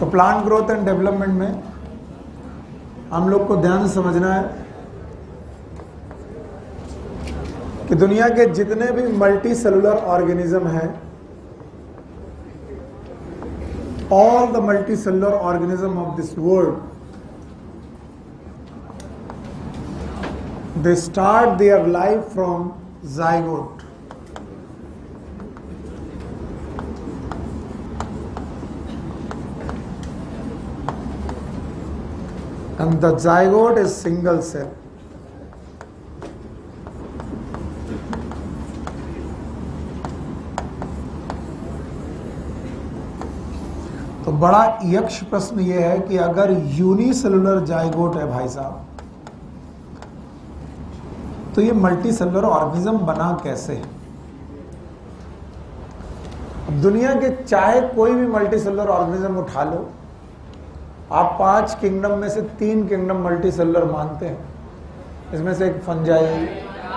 So plant growth and development में हम लोग को ध्यान से समझना है कि दुनिया के जितने भी मल्टी सेलुलर ऑर्गेनिज्म हैं, all the multicellular organism of this world, they start their life from zygote. And the zygote is single cell. तो बड़ा यक्ष प्रश्न यह है कि अगर यूनिसेलुलर जाइगोट है भाई साहब, तो ये मल्टी सेलुलर ऑर्गेनिज्म बना कैसे? दुनिया के चाहे कोई भी मल्टी सेलुलर ऑर्गेनिज्म उठा लो, आप 5 किंगडम में से 3 किंगडम मल्टी सेलुलर मानते हैं। इसमें से एक फंजाई,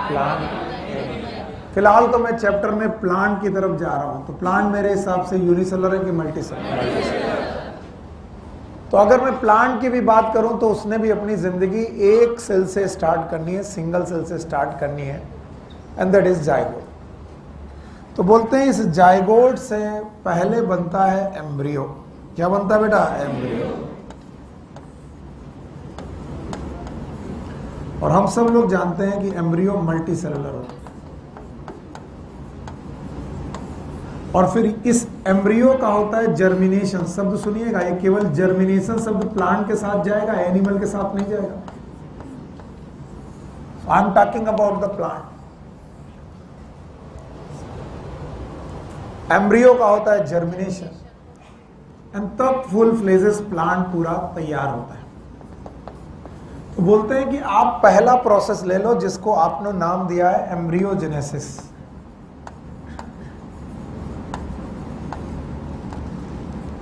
प्लांट। फिलहाल तो मैं चैप्टर में प्लांट की तरफ जा रहा हूं, तो प्लांट मेरे हिसाब से यूनिसेलुलर है कि मल्टी सेलुलर। तो अगर मैं प्लांट की भी बात करूं तो उसने भी अपनी जिंदगी एक सेल से स्टार्ट करनी है, सिंगल सेल से स्टार्ट करनी है, एंड दैट इज जाइगोट। तो बोलते हैं इस जाइगोट से पहले बनता है एम्ब्रियो। क्या बनता है बेटा? एम्ब्रियो। और हम सब लोग जानते हैं कि एम्ब्रियो मल्टी सेलुलर होता है। और फिर इस एम्ब्रियो का होता है जर्मिनेशन। शब्द सुनिएगा, ये केवल जर्मिनेशन शब्द प्लांट के साथ जाएगा, एनिमल के साथ नहीं जाएगा। I am talking about the plant. Embryo का होता है जर्मिनेशन, एंड तब फुल फ्लेजेस प्लांट पूरा तैयार होता है। तो बोलते हैं कि आप पहला प्रोसेस ले लो जिसको आपने नाम दिया है एम्ब्रियोजेनेसिस।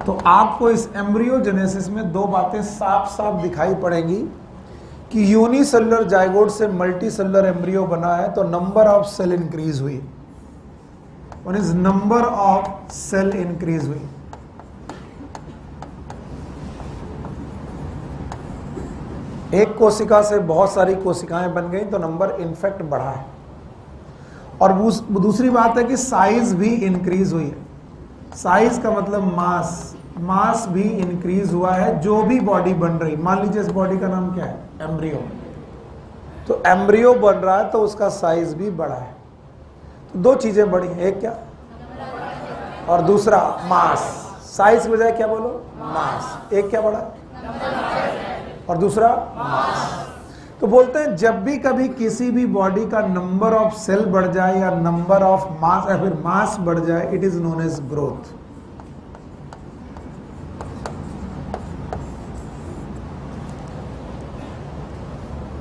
तो आपको इस एम्ब्रियोजेनेसिस में 2 बातें साफ साफ दिखाई पड़ेंगी कि यूनिसेलुलर जाइगोट से मल्टी सेलुलर एम्ब्रियो बना है, तो नंबर ऑफ सेल इंक्रीज हुई। One is number of cell increase हुई। एक कोशिका से बहुत सारी कोशिकाएं बन गई तो नंबर इनफेक्ट बढ़ा है। और दूसरी बात है कि साइज भी इंक्रीज हुई है। साइज का मतलब मास भी इंक्रीज हुआ है। जो भी बॉडी बन रही, मान लीजिए इस बॉडी का नाम क्या है? एम्ब्रियो। तो एम्ब्रियो बन रहा है तो उसका साइज भी बढ़ा है। तो 2 चीजें बढ़ी, एक क्या और दूसरा मास। साइज की बजाय क्या बोलो? मास। एक क्या बढ़ा और दूसरा मास। तो बोलते हैं जब भी कभी किसी भी बॉडी का नंबर ऑफ सेल बढ़ जाए या नंबर ऑफ मास या फिर मास बढ़ जाए, it is known as growth.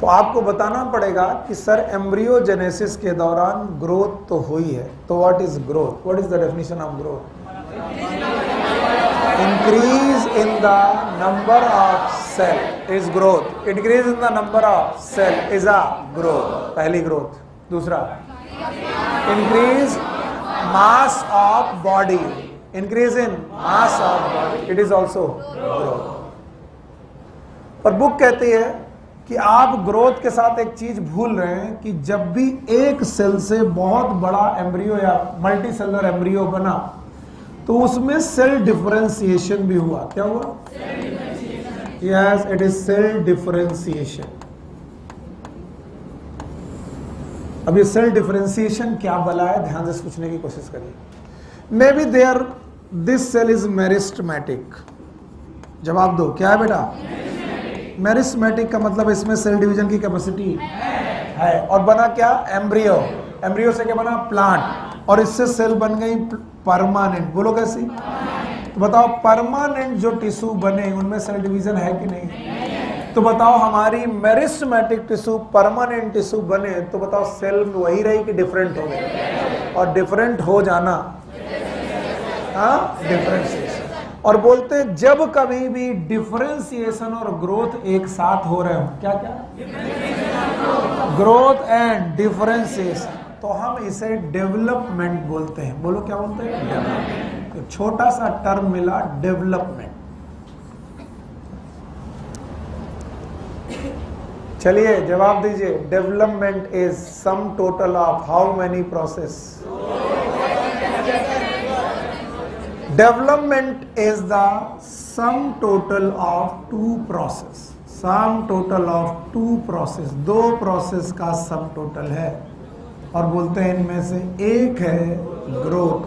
तो आपको बताना पड़ेगा कि सर एम्ब्रियोजेनेसिस के दौरान ग्रोथ तो हुई है, तो what is growth? What is the definition of growth? Increase in the number of cell is growth. Increase in the number of cell is a growth, पहली ग्रोथ। दूसरा, increase mass of body. Increase in mass of body, it is also growth. पर book कहती है कि आप growth के साथ एक चीज भूल रहे हैं कि जब भी एक सेल से बहुत बड़ा एम्ब्रियो या मल्टी सेलुलर एम्ब्रियो बना तो उसमें सेल डिफरेंशिएशन भी हुआ। क्या हुआ? Yes, it is cell differentiation. अब ये सेल डिफरेंशिएशन क्या बला है, ध्यान से सोचने की कोशिश करिए। Maybe there this cell is meristematic. जवाब दो, क्या है बेटा? मेरिस्टेमेटिक का मतलब इसमें सेल डिवीजन की कैपेसिटी है। और बना क्या? एम्ब्रियो। एम्ब्रियो से क्या बना? प्लांट। और इससे सेल बन गई परमानेंट। बोलो कैसी? तो बताओ परमानेंट जो टिश्यू बने उनमें सेल डिवीजन है कि नहीं? तो बताओ हमारी मेरिस्टेमेटिक टिश्यू परमानेंट टिश्यू बने तो बताओ सेल वही रही कि डिफरेंट हो गए? और डिफरेंट हो जाना, डिफरेंशिएशन। और बोलते हैं जब कभी भी डिफरेंशिएशन और ग्रोथ एक साथ हो रहे हो, क्या क्या? ग्रोथ एंड डिफरेंशिएशन, तो हम इसे डेवलपमेंट बोलते हैं। बोलो क्या बोलते हैं? डेवलपमेंट। तो छोटा सा टर्म मिला डेवलपमेंट। चलिए जवाब दीजिए। Development is sum total of how many process? Development is the sum total of two process. Sum total of two process, दो प्रोसेस का सम टोटल है। और बोलते हैं इनमें से एक है ग्रोथ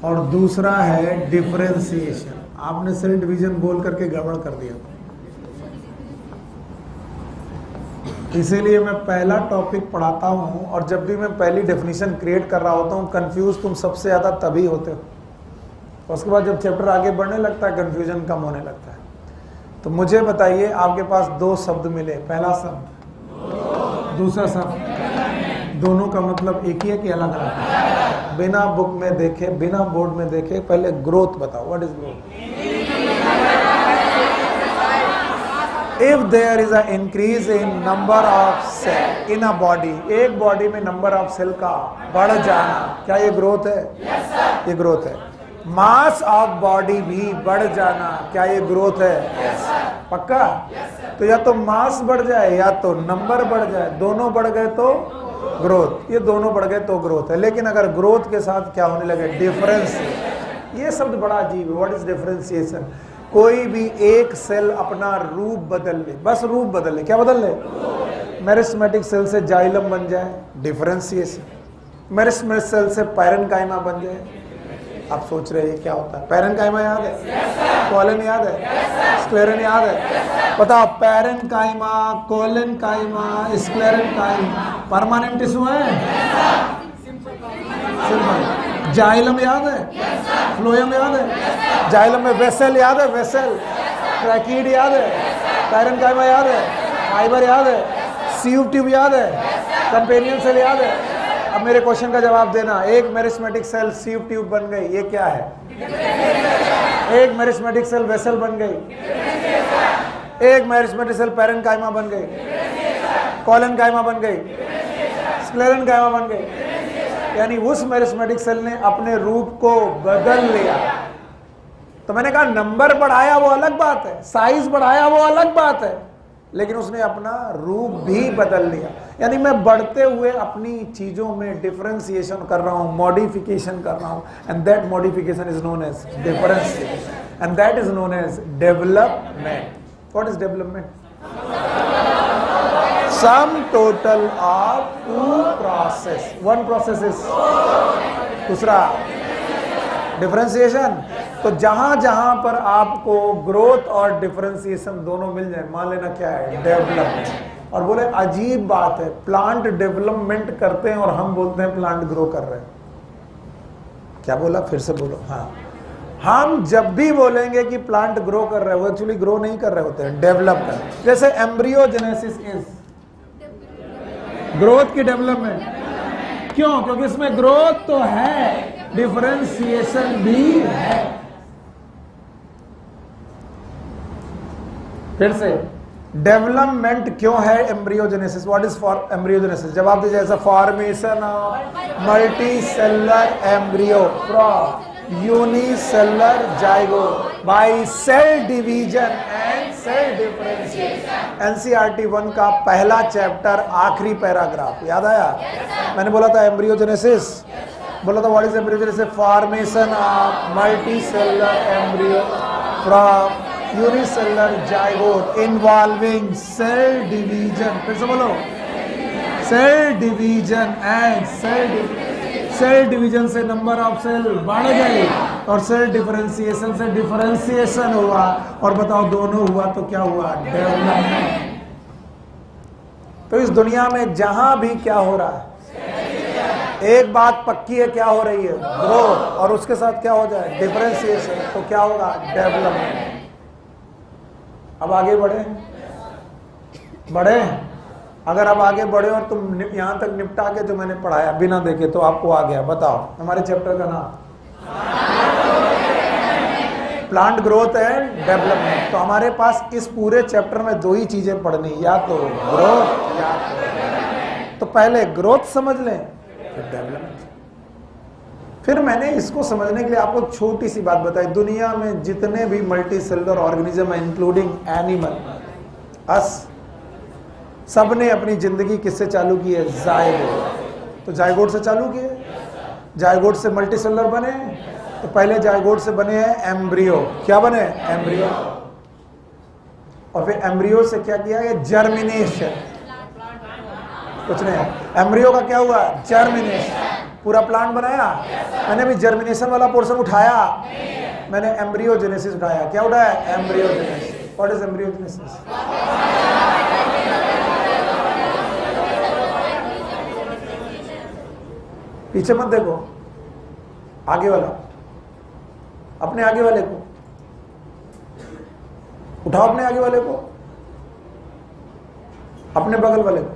और दूसरा है डिफरेंशिएशन। आपने सेल डिवीजन बोल करके गड़बड़ कर दिया, इसीलिए मैं पहला टॉपिक पढ़ाता हूं और जब भी मैं पहली डेफिनेशन क्रिएट कर रहा होता हूं, कंफ्यूज तुम सबसे ज्यादा तभी होते हो। उसके बाद जब चैप्टर आगे बढ़ने लगता है कंफ्यूजन कम होने लगता है। तो मुझे बताइए, आपके पास दो शब्द मिले, पहला शब्द दूसरा शब्द, दोनों का मतलब एक ही है कि अलग अलग है? बिना बुक में देखे, बिना बोर्ड में देखे, पहले ग्रोथ बताओ। What is growth? If there is a increase in number of cell in a body, एक बॉडी में नंबर ऑफ सेल का बढ़ जाना, क्या ये ग्रोथ है? ये ग्रोथ है। मास ऑफ बॉडी भी बढ़ जाना, क्या ये ग्रोथ है? पक्का? तो या तो मास बढ़ जाए या तो नंबर बढ़ जाए, दोनों बढ़ गए तो ग्रोथ, ये दोनों बढ़ गए तो ग्रोथ है। लेकिन अगर ग्रोथ के साथ क्या होने लगे? डिफरेंस। ये शब्द बड़ा अजीब है। What is differentiation? कोई भी एक सेल अपना रूप बदल ले, बस रूप बदल ले। क्या बदल ले? मेरिस्टेमेटिक सेल से जाइलम बन जाए, डिफरेंशिएशन। मेरिस्टेमेटिक सेल से पैरेन्काइमा बन जाए। आप सोच रहे हैं क्या होता है? पैरेन्काइमा याद है? कॉलन याद है? स्क्लेरन याद है? बताओ, parenchyma, collenchyma, sclerenchyma permanent tissue है? सिंपल। जाइलम याद है? फ्लोएम याद है? जाइलम में वेसल याद है? वेसल। ट्रैकीड याद है? पैरेन्काइमा याद है? फाइबर याद है? सीव ट्यूब याद है? कंपेनियन सेल याद है? अब मेरे क्वेश्चन का जवाब देना। एक मेरिस्टेमेटिक सेल सीव ट्यूब बन गई, ये क्या है? एक मेरिस्टेमेटिक सेल वेसल बन गई, एक मेरिस्टेमेटिक सेल पैरेन्काइमा बन गई, कोलेनकाइमा बन गई, स्क्लेरेनकाइमा बन गई। यानी उस मेरिस्टेमेटिक सेल ने अपने रूप को बदल लिया। तो मैंने कहा नंबर बढ़ाया वो अलग बात है, साइज बढ़ाया वो अलग बात है, लेकिन उसने अपना रूप भी बदल लिया। यानी मैं बढ़ते हुए अपनी चीजों में डिफरेंशिएशन कर रहा हूं, मॉडिफिकेशन कर रहा हूं, and that modification is known as differentiation, and that is known as development. What is development? Sum total of two process, one process is, दूसरा डिफरेंशिएशन। तो जहां जहां पर आपको ग्रोथ और डिफरेंशिएशन दोनों मिल जाए, मान लेना क्या है? डेवलपमेंट। और बोले अजीब बात है, प्लांट डेवलपमेंट करते हैं और हम बोलते हैं प्लांट ग्रो कर रहे हैं। क्या बोला? फिर से बोलो। हाँ, हम जब भी बोलेंगे कि प्लांट ग्रो कर रहे हैं, वो एक्चुअली ग्रो नहीं कर रहे होते हैं, डेवलप कर। जैसे एम्ब्रियोजेनेसिस इज ग्रोथ की डेवलपमेंट। क्यों? क्योंकि इसमें ग्रोथ तो है, डिफरेंशिएशन भी है। फिर से, डेवलपमेंट क्यों है embryogenesis? What is for embryogenesis? जवाब दीजिए। As a formation of multi cellular embryo from unicellular zygote by cell division and cell differentiation. NCERT 1 का पहला चैप्टर, आखिरी पैराग्राफ याद आया? मैंने बोला था एम्ब्रियोजेनेसिस, बोला था what is embryogenesis? Formation of multi cellular embryo from unicellular zygote involving cell division. फिर से बोलो, cell division and cell division से नंबर ऑफ सेल बढ़ गए और सेल डिफरेंशिएशन से डिफरेंशिएशन हुआ। और बताओ दोनों हुआ तो क्या हुआ? डेवलपमेंट। तो इस दुनिया में जहां भी क्या हो रहा है, एक बात पक्की है, क्या हो रही है? ग्रोथ। और उसके साथ क्या हो जाए? डिफरेंशिएशन। तो क्या होगा? डेवलपमेंट। अब आगे बढ़े। अगर अब आगे बढ़े और तुम यहां तक निपटा के जो मैंने पढ़ाया बिना देखे तो आपको आ गया। बताओ हमारे चैप्टर का नाम प्लांट ग्रोथ एंड डेवलपमेंट। तो हमारे पास इस पूरे चैप्टर में दो ही चीजें पढ़नी, या तो ग्रोथ या तो पहले ग्रोथ समझ लें फिर डेवलपमेंट। फिर मैंने इसको समझने के लिए आपको छोटी सी बात बताई। दुनिया में जितने भी मल्टी सेलुलर ऑर्गेनिज्म है, इंक्लूडिंग एनिमल, अस, सबने अपनी जिंदगी किससे चालू की है? जायगोट। तो जायगोट से चालू किए, जायगोट से मल्टीसेलुलर बने, तो पहले जायगोट से बने हैं एम्ब्रियो। क्या बने? एम्ब्रियो। और फिर एम्ब्रियो से क्या किया? ये जर्मिनेशन। कुछ नहीं, एम्ब्रियो का क्या हुआ? जर्मिनेशन। पूरा प्लांट बनाया। मैंने भी जर्मिनेशन वाला पोर्शन उठाया, मैंने एम्ब्रियोजेनेसिस उठाया। क्या उठाया? एम्ब्रियोजेनेसिस। What is embryogenesis? पीछे मत देखो, आगे वाला, अपने आगे वाले को उठाओ, अपने आगे वाले को, अपने बगल वाले को।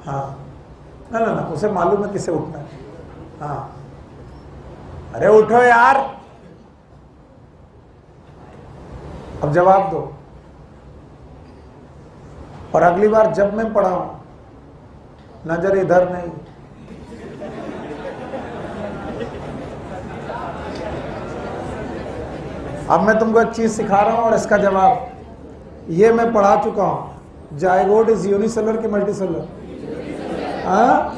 हाँ, ना ना ना, उसे मालूम है किसे उठना है। हाँ, अरे उठो यार, अब जवाब दो। और अगली बार जब मैं पढ़ाऊं, नजर इधर नहीं, अब मैं तुमको एक चीज सिखा रहा हूं और इसका जवाब, ये मैं पढ़ा चुका हूं। जायगोट इज यूनिसेलुलर कि मल्टीसेलुलर?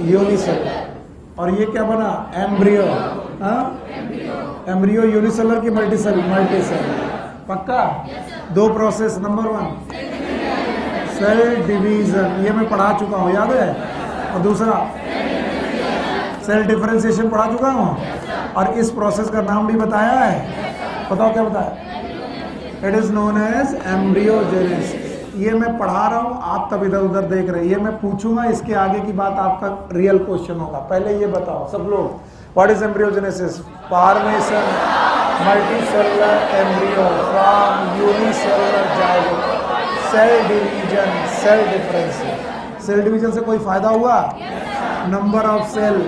यूनिसेलुलर। और ये क्या बना? एम्ब्रियो। एम्ब्रियो यूनिसेलुलर कि मल्टीसेलुलर? मल्टीसेलुलर। पक्का? दो प्रोसेस। नंबर 1 सेल डिवीजन, ये मैं पढ़ा चुका हूं, याद है? और दूसरा सेल डिफरेंशिएशन पढ़ा चुका हूं, और इस प्रोसेस का नाम भी बताया है। बताओ क्या बताया? It is known as embryogenesis. ये मैं पढ़ा रहा हूं, आप तब इधर उधर देख रहे हैं। ये मैं पूछूंगा, इसके आगे की बात आपका रियल क्वेश्चन होगा। पहले ये बताओ सब लोग, what is embryogenesis? Formation multicellular embryo from unicellular zygote, cell division, cell differentiation. Cell division से कोई फायदा हुआ? नंबर ऑफ सेल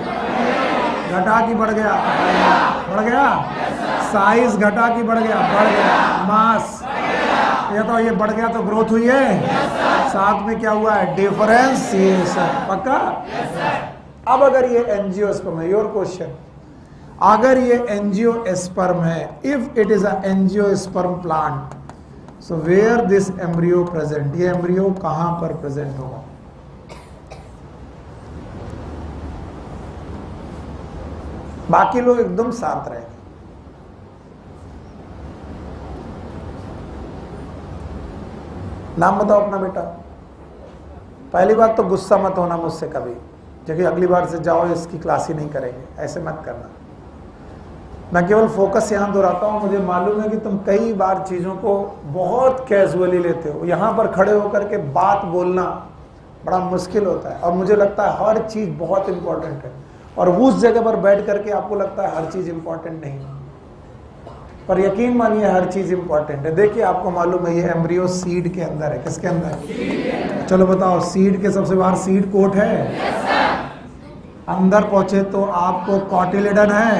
घटा कि बढ़ गया? बढ़ गया। साइज घटा कि बढ़ गया? बढ़ गया। मास, ये तो ये बढ़ गया तो ग्रोथ हुई है, साथ में क्या हुआ है? डिफरेंशिएशन। पक्का? अब अगर ये एंजियोस्पर्म है, योर क्वेश्चन, अगर ये एंजियोस्पर्म है, if it is a angiosperm plant, so where this embryo present? ये एम्ब्रियो कहां पर प्रेजेंट होगा? बाकी लोग एकदम शांत रहेंगे। नाम बताओ अपना बेटा। पहली बात तो गुस्सा मत होना मुझसे कभी, क्योंकि अगली बार से जाओ इसकी क्लास ही नहीं करेंगे, ऐसे मत करना। मैं केवल फोकस यहाँ दोहराता हूँ। मुझे मालूम है कि तुम कई बार चीज़ों को बहुत कैजुअली लेते हो। यहाँ पर खड़े होकर के बात बोलना बड़ा मुश्किल होता है, और मुझे लगता है हर चीज़ बहुत इंपॉर्टेंट है, और उस जगह पर बैठ करके आपको लगता है हर चीज़ इंपॉर्टेंट नहीं, पर यकीन मानिए हर चीज़ इंपॉर्टेंट है। देखिए, आपको मालूम है ये एम्ब्रियो सीड के अंदर है। किसके अंदर? चलो बताओ, सीड के सबसे बाहर सीड कोट है। अंदर पहुंचे तो आपको कॉटिलेडन है।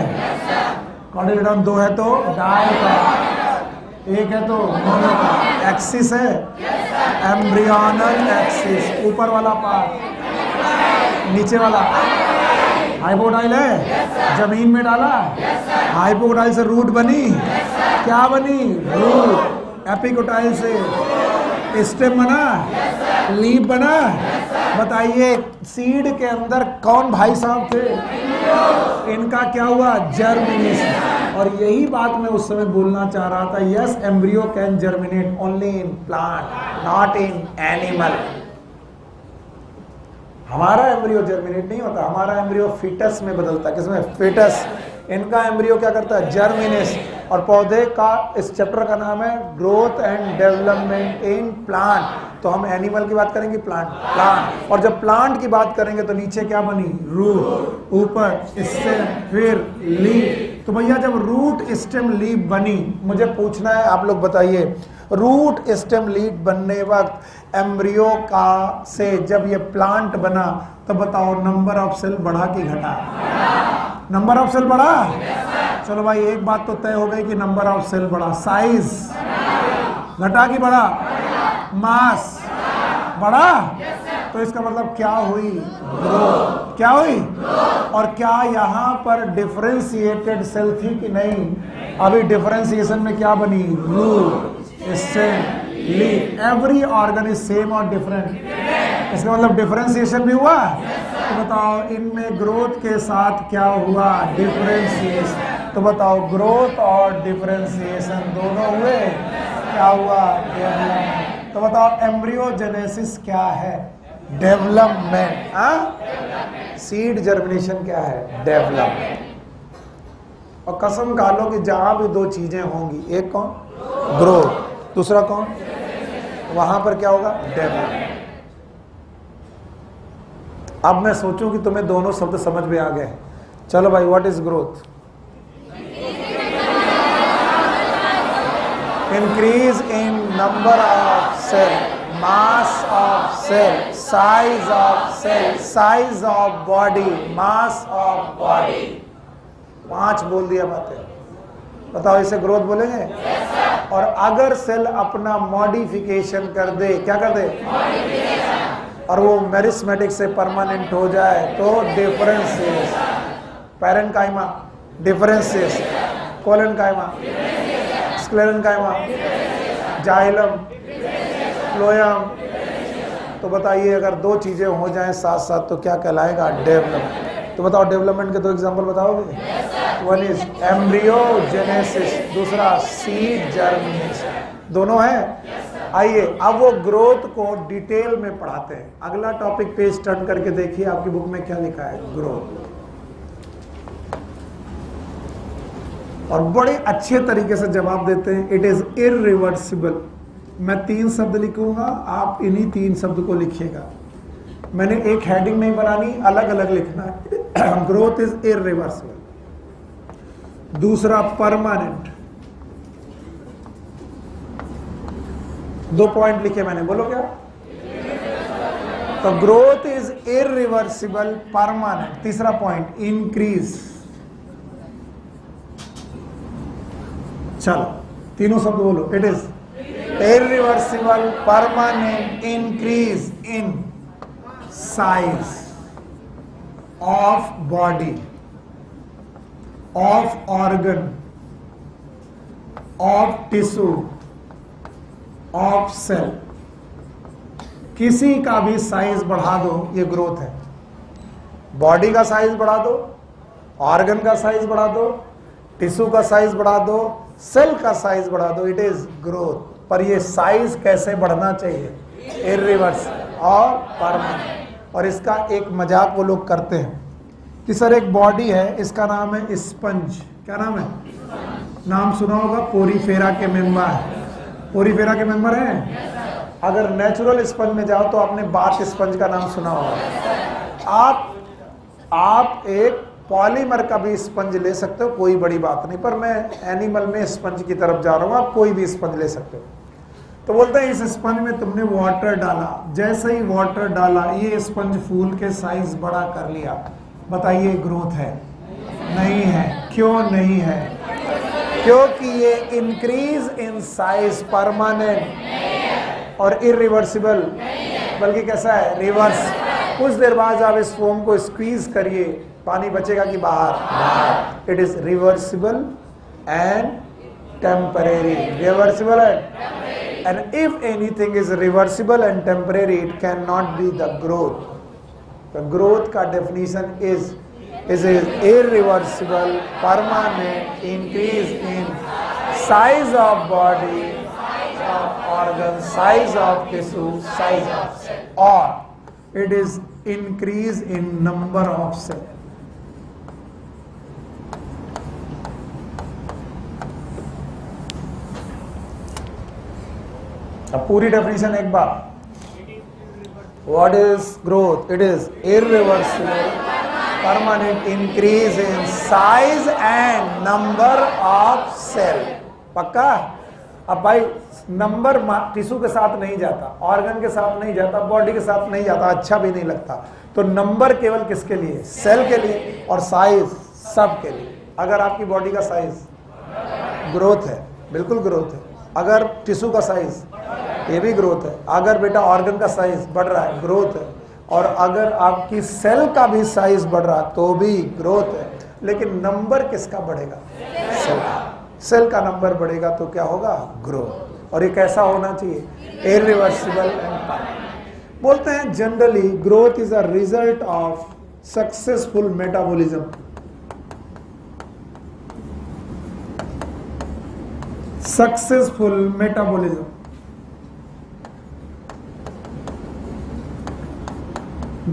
कॉटिलेडन 2 है तो डाइकोट, 1 है तो मोनोकोट। एक्सिस है, एम्ब्रियोनल एक्सिस, ऊपर वाला पार्ट, नीचे वाला हाइपोडाइल है, जमीन में डाला। हाइपोडाइल से रूट बनी, क्या बनी? रूट। एपिकोटाइल से स्टेम बना, लीफ बना। बताइए, सीड के अंदर कौन भाई साहब थे? इनका क्या हुआ? जर्मिनेशन। और यही बात मैं उस समय बोलना चाह रहा था। Yes, embryo can germinate only in plant, not in animal. हमारा एम्ब्रियो जर्मिनेट नहीं होता, हमारा एम्ब्रियो फीटस में बदलता है। किसमें? फीटस। इनका एम्ब्रियो क्या करता है? जर्मिनेशन। और पौधे का इस चैप्टर का नाम है growth and development in plant. तो हम एनिमल की बात करेंगे, प्लांट। और जब प्लांट की बात करेंगे तो नीचे क्या बनी? रूट, ऊपर स्टेम, फिर लीफ। तो भैया जब रूट स्टेम लीफ बनी, मुझे पूछना है, आप लोग बताइए, रूट स्टेम लीफ बनने वक्त एम्ब्रियो का से जब ये प्लांट बना, तो बताओ नंबर ऑफ सेल बढ़ा कि घटा? नंबर ऑफ सेल बढ़ा। चलो भाई, एक बात तो तय हो गई कि नंबर ऑफ सेल बढ़ा। साइज घटा कि बढ़ा? मास बढ़ा। तो इसका मतलब क्या हुई? ग्रोथ। क्या हुई? और क्या यहाँ पर डिफरेंशिएटेड सेल थी कि नहीं? अभी डिफरेंशिएशन में क्या बनी? Root, stem, leaf. Every organ is same और डिफरेंट? इसका मतलब डिफरेंशिएशन भी हुआ। तो बताओ इनमें ग्रोथ के साथ क्या हुआ, डिफरेंशिएशन। तो बताओ ग्रोथ और डिफरेंशिएशन दोनों हुए, क्या हुआ, डेवलपमेंट। तो बताओ एम्ब्रियोजेनेसिस क्या है, डेवलपमेंट। सीड जर्मिनेशन क्या है, डेवलपमेंट। और कसम खा लो कि जहां भी दो चीजें होंगी, एक कौन, ग्रोथ, दूसरा कौन, वहां पर क्या होगा, डेवलपमेंट। अब मैं सोचूं कि तुम्हें दोनों शब्द समझ में आ गए। चलो भाई, what is growth? Increase in number of cell, mass of cell, size of cell, size of body, mass of body. 5 बोल दिया बातें। बताओ इसे ग्रोथ बोलेंगे? और अगर सेल अपना मॉडिफिकेशन कर दे, क्या कर दे, और वो मेरिस्मेटिक से परमानेंट हो जाए तो differentiation. Parenchyma differentiation, collenchyma, sclerenchyma, xylem, phloem. तो बताइए अगर दो चीजें हो जाएं साथ साथ तो क्या कहलाएगा, डेवलपमेंट। तो बताओ डेवलपमेंट के दो एग्जांपल बताओगे? वन इज एम्ब्रियोजेनेसिस, दूसरा सीड जर्मिनेशन। दोनों हैं। आइए अब वो ग्रोथ को डिटेल में पढ़ाते हैं। अगला टॉपिक पेज टर्न करके देखिए आपकी बुक में क्या लिखा है, ग्रोथ। और बड़े अच्छे तरीके से जवाब देते हैं। It is irreversible. मैं 3 शब्द लिखूंगा, आप इन्हीं 3 शब्द को लिखिएगा। मैंने एक हेडिंग नहीं बनानी, अलग अलग लिखना है। Growth is irreversible. दूसरा परमानेंट। 2 पॉइंट लिखे मैंने, बोलो क्या? तो ग्रोथ इज इरिवर्सिबल, परमानेंट। तीसरा पॉइंट इंक्रीज। चलो तीनों शब्द बोलो। It is irreversible, permanent, increase in size of body, of organ, of tissue, of cell. किसी का भी साइज बढ़ा दो, ये ग्रोथ है। बॉडी का साइज बढ़ा दो, ऑर्गन का साइज बढ़ा दो, टिश्यू का साइज बढ़ा दो, सेल का साइज बढ़ा दो, इट इज ग्रोथ। पर ये साइज कैसे बढ़ना चाहिए, इरिवर्स और परमानेंट। और इसका एक मजाक वो लोग करते हैं कि सर एक बॉडी है, इसका नाम है स्पंज। क्या नाम है? नाम सुना होगा, पोरीफेरा के मेंबर। पोरीफेरा के मेंबर हैं। अगर नेचुरल स्पंज में जाओ तो आपने बाथ स्पंज का नाम सुना होगा। आप एक पॉलीमर का भी स्पंज ले सकते हो, कोई बड़ी बात नहीं। पर मैं एनिमल में स्पंज की तरफ जा रहा हूँ, आप कोई भी स्पंज ले सकते हो। तो बोलते हैं इस स्पंज में तुमने वाटर डाला, जैसे ही वाटर डाला ये स्पंज फूल के साइज बड़ा कर लिया। बताइए ग्रोथ है? नहीं है। क्यों नहीं है? क्योंकि ये इंक्रीज इन साइज परमानेंट और इरिवर्सिबल, बल्कि कैसा है, रिवर्स। कुछ देर बाद आप इस फोम को स्क्वीज करिए, पानी बचेगा कि बाहर। It is reversible and temporary. Reversible and if anything is reversible and temporary, it can not be the growth. तो ग्रोथ का definition is irreversible, permanent, increase in size of body, of organ, size of tissue, size of cell, or it is increase in number of cell. अब पूरी definition एक बार। What is growth? It is irreversible, permanent increase in size and number of cell. पक्का? अब भाई number tissue के साथ नहीं जाता, ऑर्गन के साथ नहीं जाता, बॉडी के साथ नहीं जाता, अच्छा भी नहीं लगता। तो नंबर केवल किसके लिए? सेल के लिए। और साइज सब के लिए। अगर आपकी बॉडी का साइज ग्रोथ है, बिल्कुल ग्रोथ है। अगर टिश्यू का साइज, ये भी ग्रोथ है। अगर बेटा ऑर्गन का साइज बढ़ रहा है, ग्रोथ है। और अगर आपकी सेल का भी साइज बढ़ रहा तो भी ग्रोथ है। लेकिन नंबर किसका बढ़ेगा? सेल का। सेल का नंबर बढ़ेगा तो क्या होगा? ग्रोथ। और ये कैसा होना चाहिए? Irreversible and permanent. बोलते हैं generally growth is a result of successful metabolism. Successful metabolism,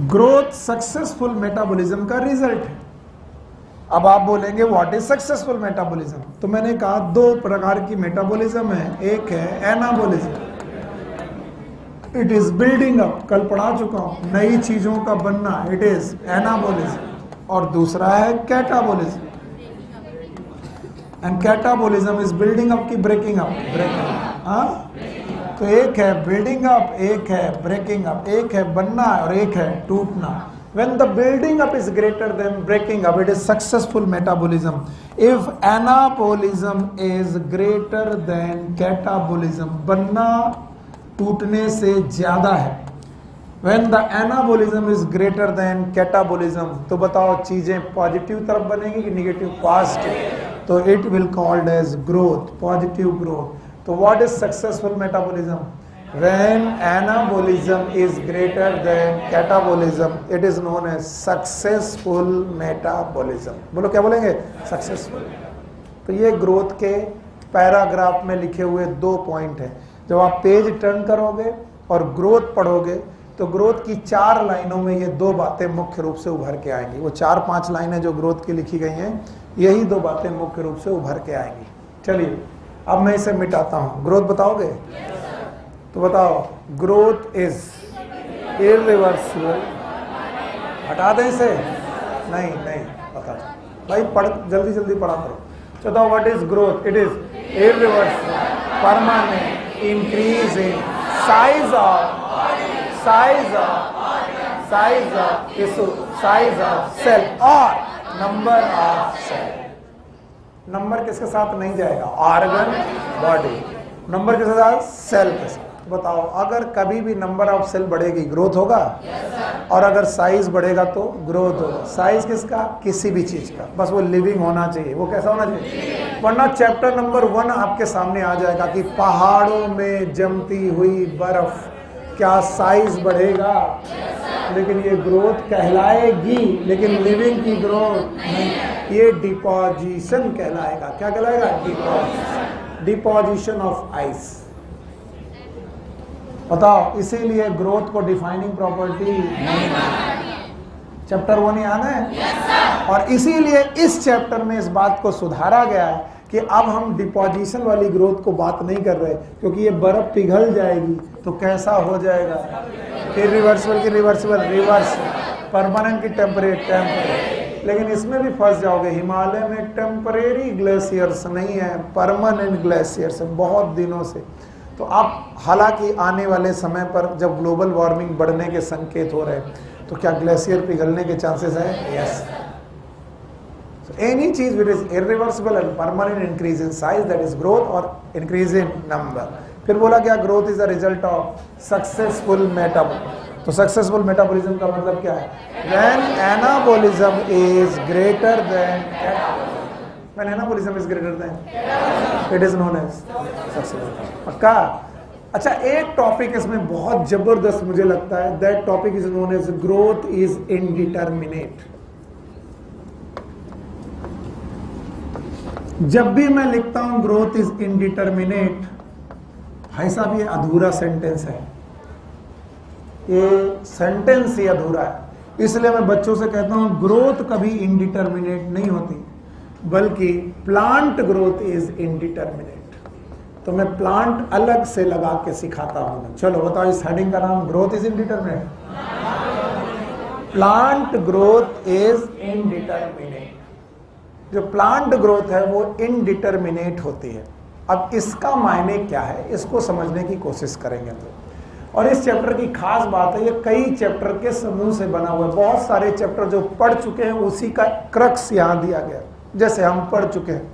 growth successful metabolism का रिजल्ट है। अब आप बोलेंगे व्हाट इज सक्सेसफुल मेटाबॉलिज्म, तो मैंने कहा दो प्रकार की मेटाबॉलिज्म है, एक है anabolism, it is building up, कल पढ़ा चुका हूं, नई चीजों का बनना, इट इज एनाबॉलिज्म, और दूसरा है catabolism, and catabolism is building up की ब्रेकिंग अप, हाँ, तो एक है बिल्डिंग अप, एक है ब्रेकिंग अप, एक है बनना और एक है टूटना। When the building up is greater than breaking up, it is successful metabolism. If anabolism is greater than catabolism, बनना टूटने से ज्यादा है। When the anabolism is greater than catabolism, तो बताओ चीजें पॉजिटिव तरफ बनेगी कि निगेटिव? पॉजिटिव, तो it will called as growth, positive growth. तो what is successful metabolism? When anabolism is greater than catabolism, it is known as successful metabolism. बोलो क्या बोलेंगे? Successful. तो ये ग्रोथ के पैराग्राफ में लिखे हुए 2 पॉइंट हैं। जब आप पेज टर्न करोगे और ग्रोथ पढ़ोगे तो ग्रोथ की 4 लाइनों में ये 2 बातें मुख्य रूप से उभर के आएंगी। वो 4-5 लाइनें जो ग्रोथ की लिखी गई हैं, यही 2 बातें मुख्य रूप से उभर के आएंगी। चलिए अब मैं इसे मिटाता हूँ। ग्रोथ बताओगे? तो बताओ, ग्रोथ इज इरिवर्सिबल। हटा दें इसे? नहीं नहीं, बता भाई, पढ़ जल्दी जल्दी पढ़ा करो। बताओ what is growth? It is irreversible, permanent increase in size of cell और नंबर ऑफ सेल। नंबर किसके साथ नहीं जाएगा? Organ, body. नंबर किसके साथ? सेल के साथ। बताओ, अगर कभी भी नंबर ऑफ सेल बढ़ेगी ग्रोथ होगा, और अगर साइज बढ़ेगा तो ग्रोथ होगा। साइज किसका? किसी भी चीज का, बस वो लिविंग होना चाहिए। वो कैसा होना चाहिए? वरना चैप्टर नंबर 1 आपके सामने आ जाएगा कि पहाड़ों में जमती हुई बर्फ, क्या साइज बढ़ेगा? लेकिन ये ग्रोथ कहलाएगी, लेकिन लिविंग की ग्रोथ नहीं, ये डिपोजिशन कहलाएगा। क्या कहलाएगा? Deposition, deposition of ice. बताओ, इसीलिए ग्रोथ को डिफाइनिंग प्रॉपर्टी नहीं है। चैप्टर 1 याद है? और इसीलिए इस चैप्टर में इस बात को सुधारा गया है कि अब हम डिपोजिशन वाली ग्रोथ को बात नहीं कर रहे, क्योंकि ये बर्फ पिघल जाएगी तो कैसा हो जाएगा? इरिवर्सिबल की रिवर्सिबल, रिवर्स, परमानेंट की टेम्परेरी। लेकिन इसमें भी फंस जाओगे, हिमालय में टेम्परेरी ग्लेशियर्स नहीं है, परमानेंट ग्लेशियर्स है बहुत दिनों से। तो आप, हालांकि आने वाले समय पर जब ग्लोबल वार्मिंग बढ़ने के संकेत हो रहे हैं, तो क्या ग्लेशियर पिघलने के चांसेस है? यस। एनी चीज which is irreversible and permanent increase in size, that is growth, और इंक्रीज इन नंबर। फिर बोला क्या? Growth is the result of successful metabolism. तो सक्सेसफुल मेटाबॉलिज्म का मतलब क्या है? When anabolism is greater than catabolism, when anabolism is greater than, it is known as successful. पक्का? अच्छा, एक टॉपिक इसमें बहुत जबरदस्त मुझे लगता है, that topic is known as growth is indeterminate. जब भी मैं लिखता हूं ग्रोथ इज इनडिटर्मिनेट, भाई साहब ये अधूरा सेंटेंस है, ये सेंटेंस ही अधूरा है। इसलिए मैं बच्चों से कहता हूं ग्रोथ कभी इनडिटर्मिनेट नहीं होती, बल्कि प्लांट ग्रोथ इज इनडिटर्मिनेट। तो मैं प्लांट अलग से लगा के सिखाता हूं। चलो बताओ, इस हेडिंग का नाम growth is indeterminate, plant growth is indeterminate. जो प्लांट ग्रोथ है वो इनडिटर्मिनेट होती है। अब इसका मायने क्या है, इसको समझने की कोशिश करेंगे हम लोग। और इस चैप्टर की खास बात है, ये कई चैप्टर के समूह से बना हुआ है। बहुत सारे चैप्टर जो पढ़ चुके हैं उसी का क्रक्स यहाँ दिया गया। जैसे हम पढ़ चुके हैं,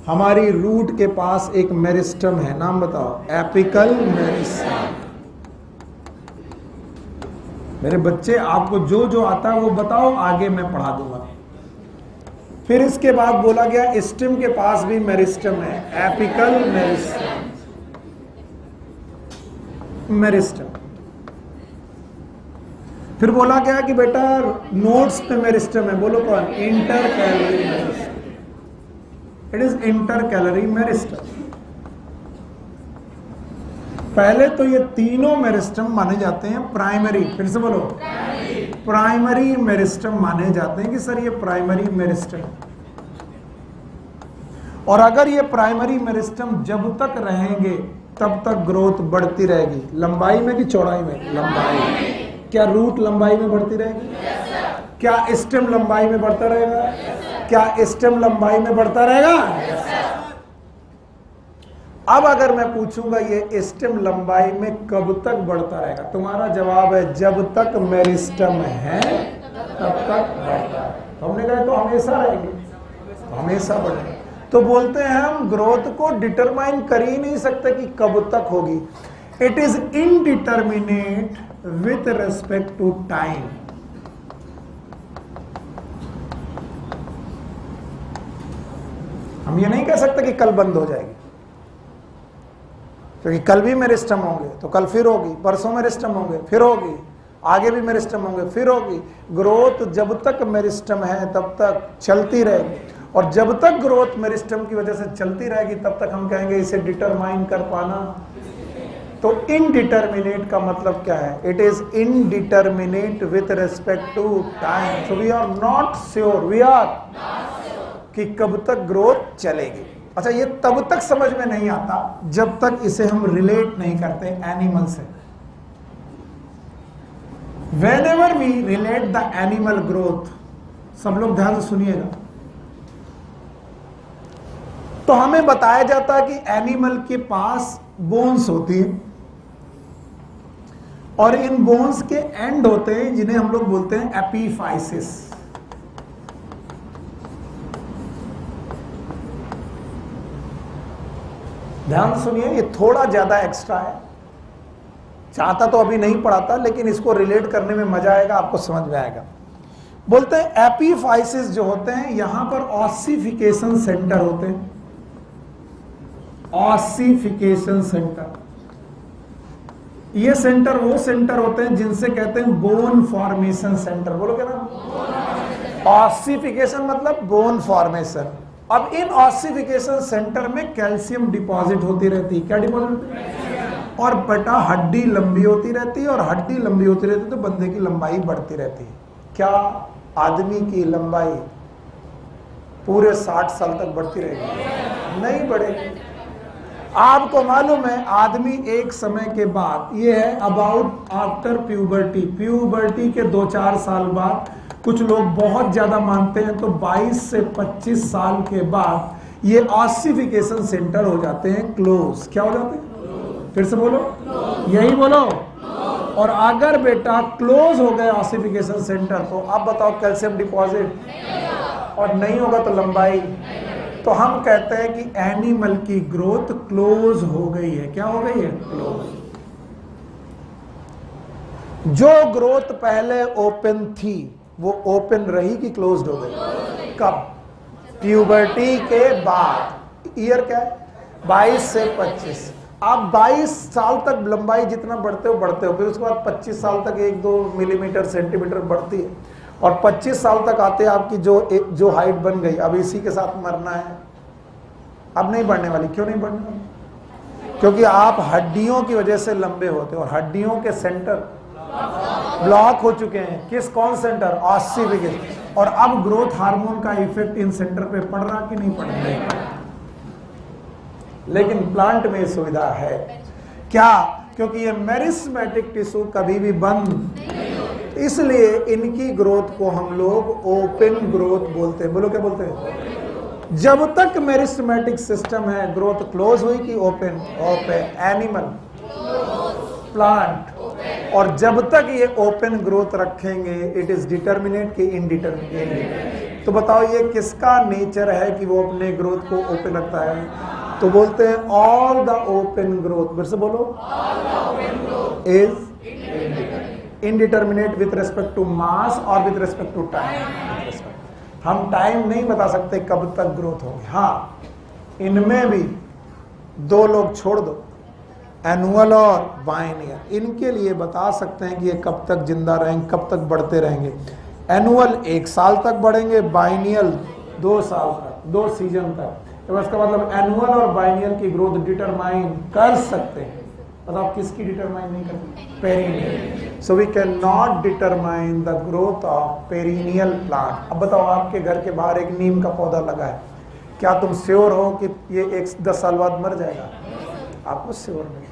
हमारी रूट के पास एक मेरिस्टम है, नाम बताओ? Apical meristem. मेरे बच्चे, आपको जो जो आता है वो बताओ, आगे मैं पढ़ा दूंगा। फिर इसके बाद बोला गया स्टेम के पास भी मेरिस्टम है, एपिकल मेरिस्टम। फिर बोला गया कि बेटा नोड्स पे मेरिस्टम है, बोलो कौन? Inter calorie meristem. It is inter calorie meristem. पहले तो ये तीनों मेरिस्टम माने जाते हैं प्राइमरी, फिर से बोलो, प्राइमरी मेरिस्टम माने जाते हैं कि सर ये प्राइमरी मेरिस्टम। और अगर ये प्राइमरी मेरिस्टम जब तक रहेंगे तब तक ग्रोथ बढ़ती रहेगी। लंबाई में कि चौड़ाई में? लंबाई। क्या रूट लंबाई में बढ़ती रहेगी? क्या स्टेम लंबाई में बढ़ता रहेगा? क्या स्टेम लंबाई में बढ़ता रहेगा? अब अगर मैं पूछूंगा ये स्टेम लंबाई में कब तक बढ़ता रहेगा, तुम्हारा जवाब है जब तक मेरिस्टम है तब तक बढ़ता है। हमने कहा तो हमेशा रहेंगे, तो हमेशा बढ़ेगा। तो बोलते हैं हम ग्रोथ को डिटरमाइन कर ही नहीं सकते कि कब तक होगी। It is indeterminate with respect to time. हम ये नहीं कह सकते कि कल बंद हो जाएगी, क्योंकि कल भी मेरिस्टम होंगे तो कल फिर होगी, परसों मेरिस्टम होंगे फिर होगी, आगे भी मेरिस्टम होंगे फिर होगी। ग्रोथ जब तक मेरिस्टम है तब तक चलती रहेगी, और जब तक ग्रोथ मेरिस्टम की वजह से चलती रहेगी तब तक हम कहेंगे इसे डिटरमाइन कर पाना। तो इनडिटर्मिनेट का मतलब क्या है? It is indeterminate with respect to time. So we are not sure, we are कि कब तक ग्रोथ चलेगी। अच्छा, ये तब तक समझ में नहीं आता जब तक इसे हम रिलेट नहीं करते एनिमल से। Whenever we relate the animal growth, सब लोग ध्यान से सुनिएगा, तो हमें बताया जाता है कि एनिमल के पास बोन्स होती है और इन बोन्स के एंड होते हैं जिन्हें हम लोग बोलते हैं एपीफाइसिस। ध्यान सुनिए, ये थोड़ा ज्यादा एक्स्ट्रा है, चाहता तो अभी नहीं पढ़ाता, लेकिन इसको रिलेट करने में मजा आएगा, आपको समझ में आएगा। बोलते हैं एपीफाइसिस जो होते हैं यहां पर ऑसिफिकेशन सेंटर होते हैं। ऑसिफिकेशन सेंटर, ये सेंटर वो सेंटर होते हैं जिनसे कहते हैं बोन फॉर्मेशन सेंटर। बोलो क्या ना? ऑसिफिकेशन मतलब बोन फॉर्मेशन। अब इन ऑसिफिकेशन सेंटर में कैल्शियम डिपॉजिट होती रहती है। क्या डिपॉजिट होती है? और बेटा हड्डी लंबी होती रहती है, और हड्डी लंबी होती रहती है तो बंदे की लंबाई बढ़ती रहती है। क्या आदमी की लंबाई पूरे 60 साल तक बढ़ती रहेगी? नहीं बढ़ेगी। आपको मालूम है आदमी एक समय के बाद, ये है अबाउट आफ्टर प्यूबर्टी, प्यूबर्टी के 2-4 साल बाद, कुछ लोग बहुत ज्यादा मानते हैं तो 22 से 25 साल के बाद ये ऑसिफिकेशन सेंटर हो जाते हैं क्लोज। क्या हो जाते हैं? फिर से बोलो, यही बोलो। और अगर बेटा क्लोज हो गए ऑसिफिकेशन सेंटर तो अब बताओ कैल्शियम डिपॉजिट, और नहीं होगा तो लंबाई। तो हम कहते हैं कि एनिमल की ग्रोथ क्लोज हो गई है। क्या हो गई है? क्लोज। जो ग्रोथ पहले ओपन थी वो ओपन रही कि क्लोज्ड हो गई? कब? प्यूबर्टी के बाद। ईयर क्या है? 22 से 25। आप 22 साल तक लंबाई जितना बढ़ते हो, फिर उसके बाद 25 साल तक 1-2 मिलीमीटर सेंटीमीटर बढ़ती है, और 25 साल तक आते आपकी जो हाइट बन गई, अब इसी के साथ मरना है, अब नहीं बढ़ने वाली। क्यों नहीं बढ़ने वाली? क्योंकि आप हड्डियों की वजह से लंबे होते हो, और हड्डियों के सेंटर ब्लॉक हो चुके हैं। किस? कौन सेंटर? ऑसिफिकेशन। और अब ग्रोथ हार्मोन का इफेक्ट इन सेंटर पे पड़ रहा कि नहीं पड़ रहा? लेकिन प्लांट में सुविधा है। क्या? क्योंकि ये मेरिस्मेटिक टिश्यू कभी भी बंद, इसलिए इनकी ग्रोथ को हम लोग ओपन ग्रोथ बोलते हैं। बोलो क्या बोलते हैं? जब तक मेरिस्मेटिक सिस्टम है, ग्रोथ क्लोज हुई कि ओपन? ओपन। Animal, plant. और जब तक ये ओपन ग्रोथ रखेंगे, इट इज डिटर्मिनेट कि इनडिटर्मिनेट। तो बताओ ये किसका नेचर है कि वो अपने ग्रोथ को ओपन रखता है? तो बोलते हैं ऑल द ओपन ग्रोथ। फिर से बोलो, is indeterminate with respect to mass और विथ रेस्पेक्ट टू टाइम। हम टाइम नहीं बता सकते कब तक ग्रोथ होगी। हाँ, इनमें भी 2 लोग छोड़ दो, एनुअल और बाइनियल। इनके लिए बता सकते हैं कि ये कब तक जिंदा रहेंगे, कब तक बढ़ते रहेंगे। एनुअल 1 साल तक बढ़ेंगे, बाइनियल 2 साल तक, 2 सीजन तक। तो इसका मतलब एनुअल और बाइनियल की ग्रोथ डिटरमाइन कर सकते हैं। बताओ किसकी डिटरमाइन नहीं करते? Perennial. So we can not determine the growth of perennial plant. अब बताओ आपके घर के बाहर एक नीम का पौधा लगा है, क्या तुम श्योर हो कि ये 10 साल बाद मर जाएगा? आपको श्योर नहीं,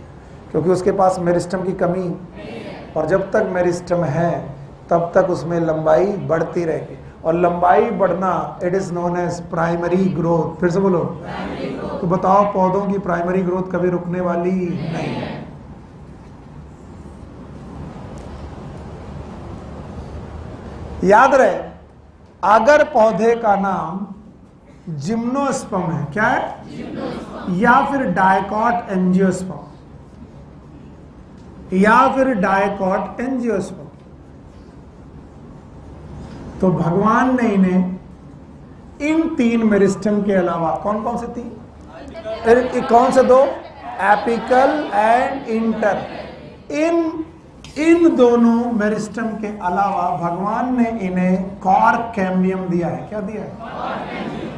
क्योंकि उसके पास मेरिस्टम की कमी, और जब तक मेरिस्टम है तब तक उसमें लंबाई बढ़ती रहेगी। और लंबाई बढ़ना it is known as primary growth. फिर से बोलो। तो बताओ पौधों की प्राइमरी ग्रोथ कभी रुकने वाली नहीं है। याद रहे, अगर पौधे का नाम जिम्नोस्पर्म है, क्या है? या फिर डायकॉट एंजियोस्पर्म, या फिर डायकॉट एंजियोस्पर्म, तो भगवान ने इन्हें इन 3 मेरिस्टम के अलावा कौन कौन से 3? कौन से 2? Apical and inter. इन दोनों मेरिस्टम के अलावा भगवान ने इन्हें कॉर्क कैम्बियम दिया है। क्या दिया है?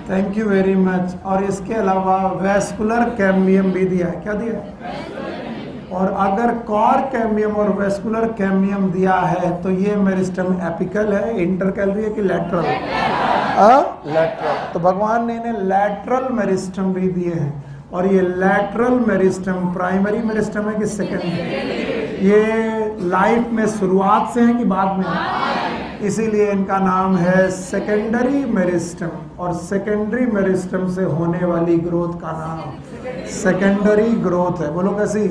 Thank you very much. और इसके अलावा वेस्कुलर कैम्बियम भी दिया है। क्या दिया है? और अगर कॉर्क कैम्बियम और वेस्कुलर कैम्बियम दिया है तो ये मेरिस्टम एपिकल है, इंटरकैलरी है कि लैटरल? लैटरल। तो भगवान ने इन्हें लैटरल मेरिस्टम भी दिए हैं। और ये लैटरल मेरिस्टम प्राइमरी मेरिस्टम है कि सेकेंडरी? ये लाइफ में शुरुआत से है कि बाद में? इसीलिए इनका नाम है सेकेंडरी मेरिस्टम। और सेकेंडरी मेरिस्टम से होने वाली ग्रोथ का नाम सेकेंडरी ग्रोथ है। बोलो कैसी?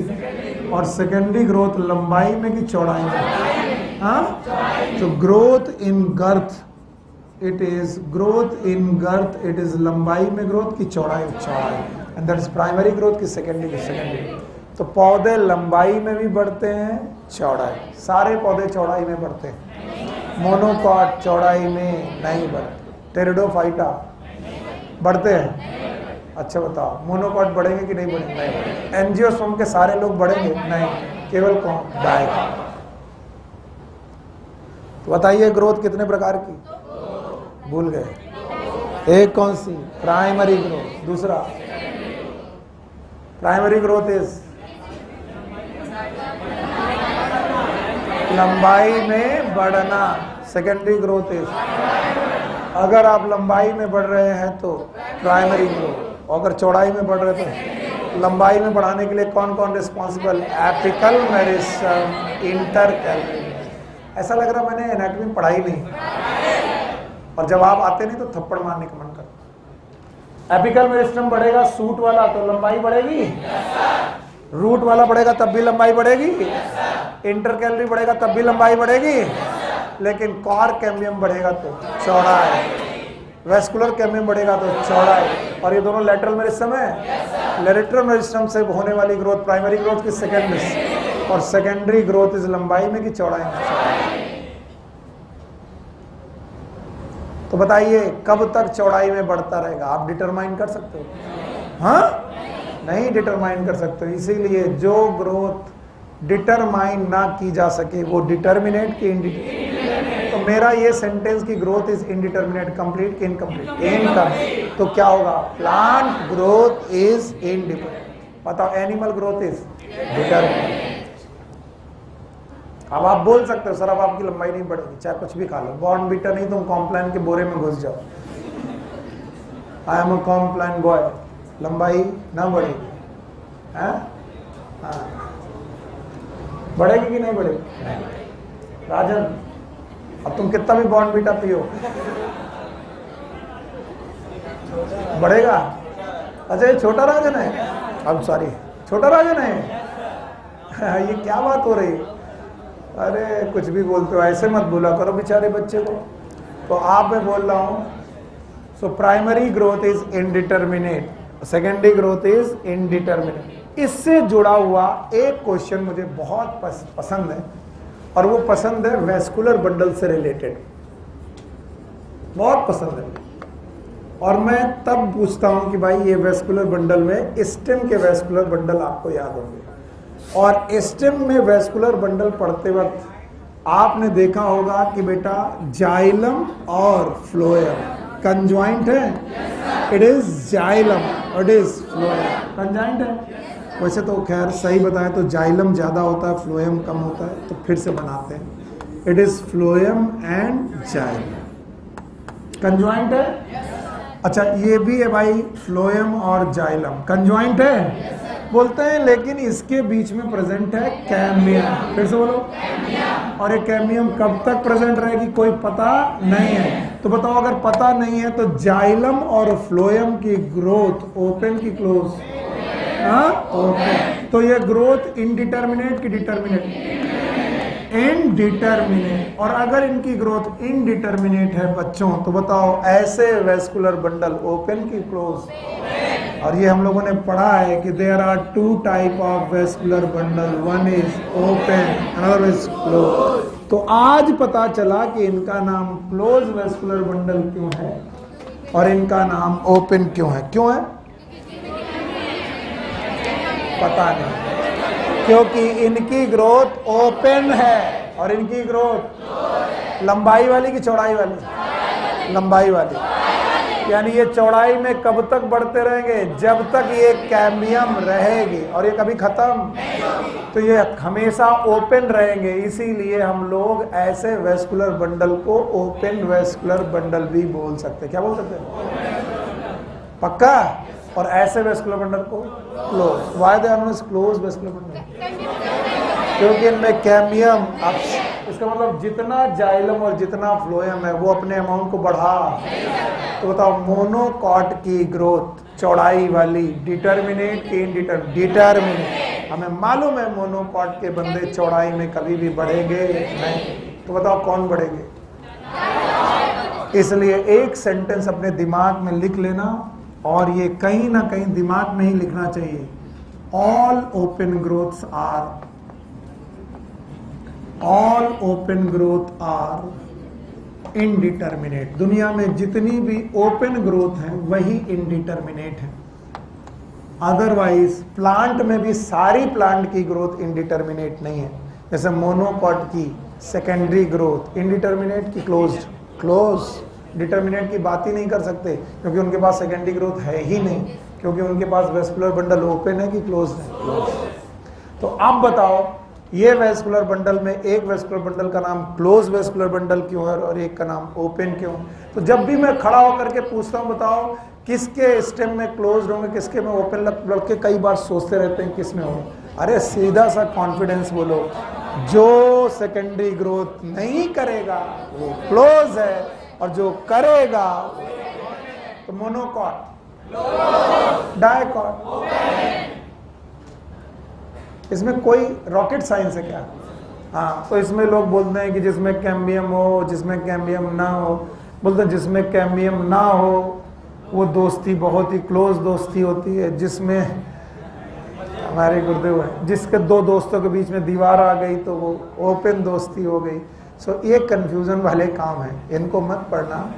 और सेकेंडरी ग्रोथ लंबाई में कि चौड़ाई में? हाँ, तो growth in girth it is growth in girth, it is लंबाई में ग्रोथ की चौड़ाई and that is primary growth की सेकेंडरी। तो पौधे लंबाई में भी बढ़ते हैं, चौड़ाई, सारे पौधे चौड़ाई में बढ़ते हैं। मोनोकॉट चौड़ाई में नहीं बढ़ते। टेरिडोफाइटा बढ़ते हैं? अच्छा बताओ, मोनोकॉट बढ़ेंगे कि नहीं बढ़ेंगे? नहीं बढ़ेंगे। एंजियोस्पर्म के सारे लोग बढ़ेंगे? नहीं, केवल कौन? डायकॉट। तो बताइए ग्रोथ कितने प्रकार की? भूल गए। एक कौन सी? Primary growth. दूसरा प्राइमरी ग्रोथ इज लंबाई में बढ़ना। सेकेंडरी ग्रोथ इज अगर आप लंबाई में बढ़ रहे हैं तो प्राइमरी ग्रोथ, अगर चौड़ाई में बढ़ रहे तो लंबाई में बढ़ाने के लिए कौन कौन रिस्पॉन्सिबल? Apical meristem, intercalary. ऐसा लग रहा मैंने एनाटॉमी पढ़ाई नहीं, और जब आप आते नहीं तो थप्पड़ मारने का मन करता। एपिकल मेरिस्टम बढ़ेगा सूट वाला तो लंबाई बढ़ेगी, रूट वाला बढ़ेगा तब भी लंबाई बढ़ेगी, इंटरकैलरी बढ़ेगा तब भी लंबाई बढ़ेगी, लेकिन कॉर्क कैम्बियम बढ़ेगा तो चौड़ाई, वेस्कुलर कैम्बियम बढ़ेगा तो चौड़ाई। और ये दोनों लेटरल मेरिस्टम है। लेटरल मेरिस्टम से होने वाली ग्रोथ प्राइमरी ग्रोथ की सेकेंडरी, और सेकेंडरी ग्रोथ इस लंबाई में कि चौड़ाई में? तो बताइए कब तक चौड़ाई में बढ़ता रहेगा? आप डिटरमाइन कर सकते हो? हाँ, नहीं डिटरमाइन कर सकते। इसीलिए जो ग्रोथ डिटरमाइन ना की जा सके वो डिटर्मिनेट की इनडिटर्मिनेट। तो मेरा ये सेंटेंस की ग्रोथ इज इनडिटर्मिनेट, कंप्लीट कि इनकम्प्लीट? इनकम्प्लीट। तो क्या होगा? Plant growth is indeterminate. बताओ एनिमल ग्रोथ इज डिटर्मिनेट। अब आप बोल सकते हो सर अब आपकी लंबाई नहीं बढ़ेगी, चाहे कुछ भी खा लो, बॉर्नवीटा नहीं तुम कॉम्प्लान के बोरे में घुस जाओ, I am a Complan boy, लंबाई ना बढ़ेगी? हाँ, बढ़ेगी कि नहीं बढ़ेगी? राजन अब तुम कितना भी बॉर्नवीटा पियो बढ़ेगा? अच्छा ये छोटा राजन है, अब सॉरी छोटा राजन है ये क्या बात हो रही है? अरे कुछ भी बोलते हो, ऐसे मत बोला करो बेचारे बच्चे को। तो आप मैं बोल रहा हूँ, so primary growth is indeterminate, secondary growth is indeterminate. इससे जुड़ा हुआ एक क्वेश्चन मुझे बहुत पसंद है, और वो पसंद है वेस्कुलर बंडल से रिलेटेड, बहुत पसंद है। और मैं तब पूछता हूं कि भाई ये वेस्कुलर बंडल में स्टेम के वेस्कुलर बंडल आपको याद होंगे। और स्टेम में वेस्कुलर बंडल पढ़ते वक्त आपने देखा होगा कि बेटा जाइलम और फ्लोएम कंजॉइंट है, it is xylem, it is phloem conjoint है। वैसे तो खैर सही बताएं तो जाइलम ज्यादा होता है, फ्लोएम कम होता है, तो फिर से बनाते हैं, it is phloem and xylem conjoint है। अच्छा ये भी है भाई, फ्लोएम और जाइलम कंजॉइंट है बोलते हैं, लेकिन इसके बीच में प्रेजेंट है कैम्बियम। फिर से बोलो, और ये कैम्बियम कब तक प्रेजेंट रहेगी कोई पता नहीं है। तो बताओ अगर पता नहीं है तो जाइलम और फ्लोएम की ग्रोथ ओपन की क्लोज, ओपन। तो ये ग्रोथ इनडिटर्मिनेट की डिटर्मिनेट, इनडिटर्मिनेट। और अगर इनकी ग्रोथ इनडिटर्मिनेट है बच्चों तो बताओ ऐसे वेस्कुलर बंडल ओपन की क्लोज। और ये हम लोगों ने पढ़ा है कि there are two type of vascular bundle, one is open, another is close. तो आज पता चला कि इनका नाम क्लोज वेस्कुलर बंडल क्यों है और इनका नाम ओपन क्यों है। क्यों है पता नहीं, क्योंकि इनकी ग्रोथ ओपन है और इनकी ग्रोथ लंबाई वाली की चौड़ाई वाली, लंबाई वाली। यानी ये चौड़ाई में कब तक बढ़ते रहेंगे, जब तक ये कैम्बियम रहेगी, और ये कभी खत्म, तो ये हमेशा ओपन रहेंगे। इसीलिए हम लोग ऐसे वेस्कुलर बंडल को ओपन वेस्कुलर बंडल भी बोल सकते हैं। क्या बोल सकते हैं पक्का? और ऐसे वेस्कुलर बंडल को close. Why they are known as close vascular bundle? क्योंकि इनमें कैम्बियम, इसका मतलब जितना जाइलम और जितना फ्लोएम है वो अपने अमाउंट को बढ़ा। तो बताओ मोनोकॉट की ग्रोथ चौड़ाई वाली, डिटर्मिनेट की डिटर्मिनेट। हमें मालूम है मोनोकॉट के बंदे चौड़ाई में कभी भी बढ़ेंगे नहीं। तो बताओ कौन बढ़ेंगे? इसलिए एक सेंटेंस अपने दिमाग में लिख लेना, और ये कहीं ना कहीं दिमाग में ही लिखना चाहिए। All open growths are, all open growth are indeterminate. दुनिया में जितनी भी ओपन ग्रोथ है वही इनडिटर्मिनेट है। अदरवाइज प्लांट में भी सारी प्लांट की ग्रोथ इनडिटर्मिनेट नहीं है। जैसे मोनोकॉट की सेकेंडरी ग्रोथ इनडिटर्मिनेट की क्लोज्ड, क्लोज। डिटर्मिनेट की बात ही नहीं कर सकते क्योंकि उनके पास सेकेंडरी ग्रोथ है ही नहीं, क्योंकि उनके पास वेस्कुलर बंडल ओपन है कि क्लोज है। तो अब बताओ ये वेस्कुलर बंडल में एक वेस्कुलर बंडल का नाम क्लोज वेस्कुलर बंडल क्यों है और एक का नाम ओपन क्यों? तो जब भी मैं खड़ा होकर के पूछता हूँ बताओ किसके स्टेम में क्लोज होंगे किसके में ओपन, लड़के कई बार सोचते रहते हैं किस में होंगे। अरे सीधा सा कॉन्फिडेंस बोलो, जो सेकेंडरी ग्रोथ नहीं करेगा वो क्लोज है और जो करेगा तो मोनोकॉट, डायकॉट। इसमें कोई रॉकेट साइंस है क्या? हाँ, तो इसमें लोग बोलते हैं कि जिसमें कैम्बियम हो, जिसमें कैम्बियम ना हो। बोलते हैं जिसमें कैम्बियम ना हो वो दोस्ती बहुत ही क्लोज दोस्ती होती है। जिसमें हमारे गुरुदेव है, जिसके दो दोस्तों के बीच में दीवार आ गई तो वो ओपन दोस्ती हो गई। सो ये कंफ्यूजन वाले काम है, इनको मत पढ़ना।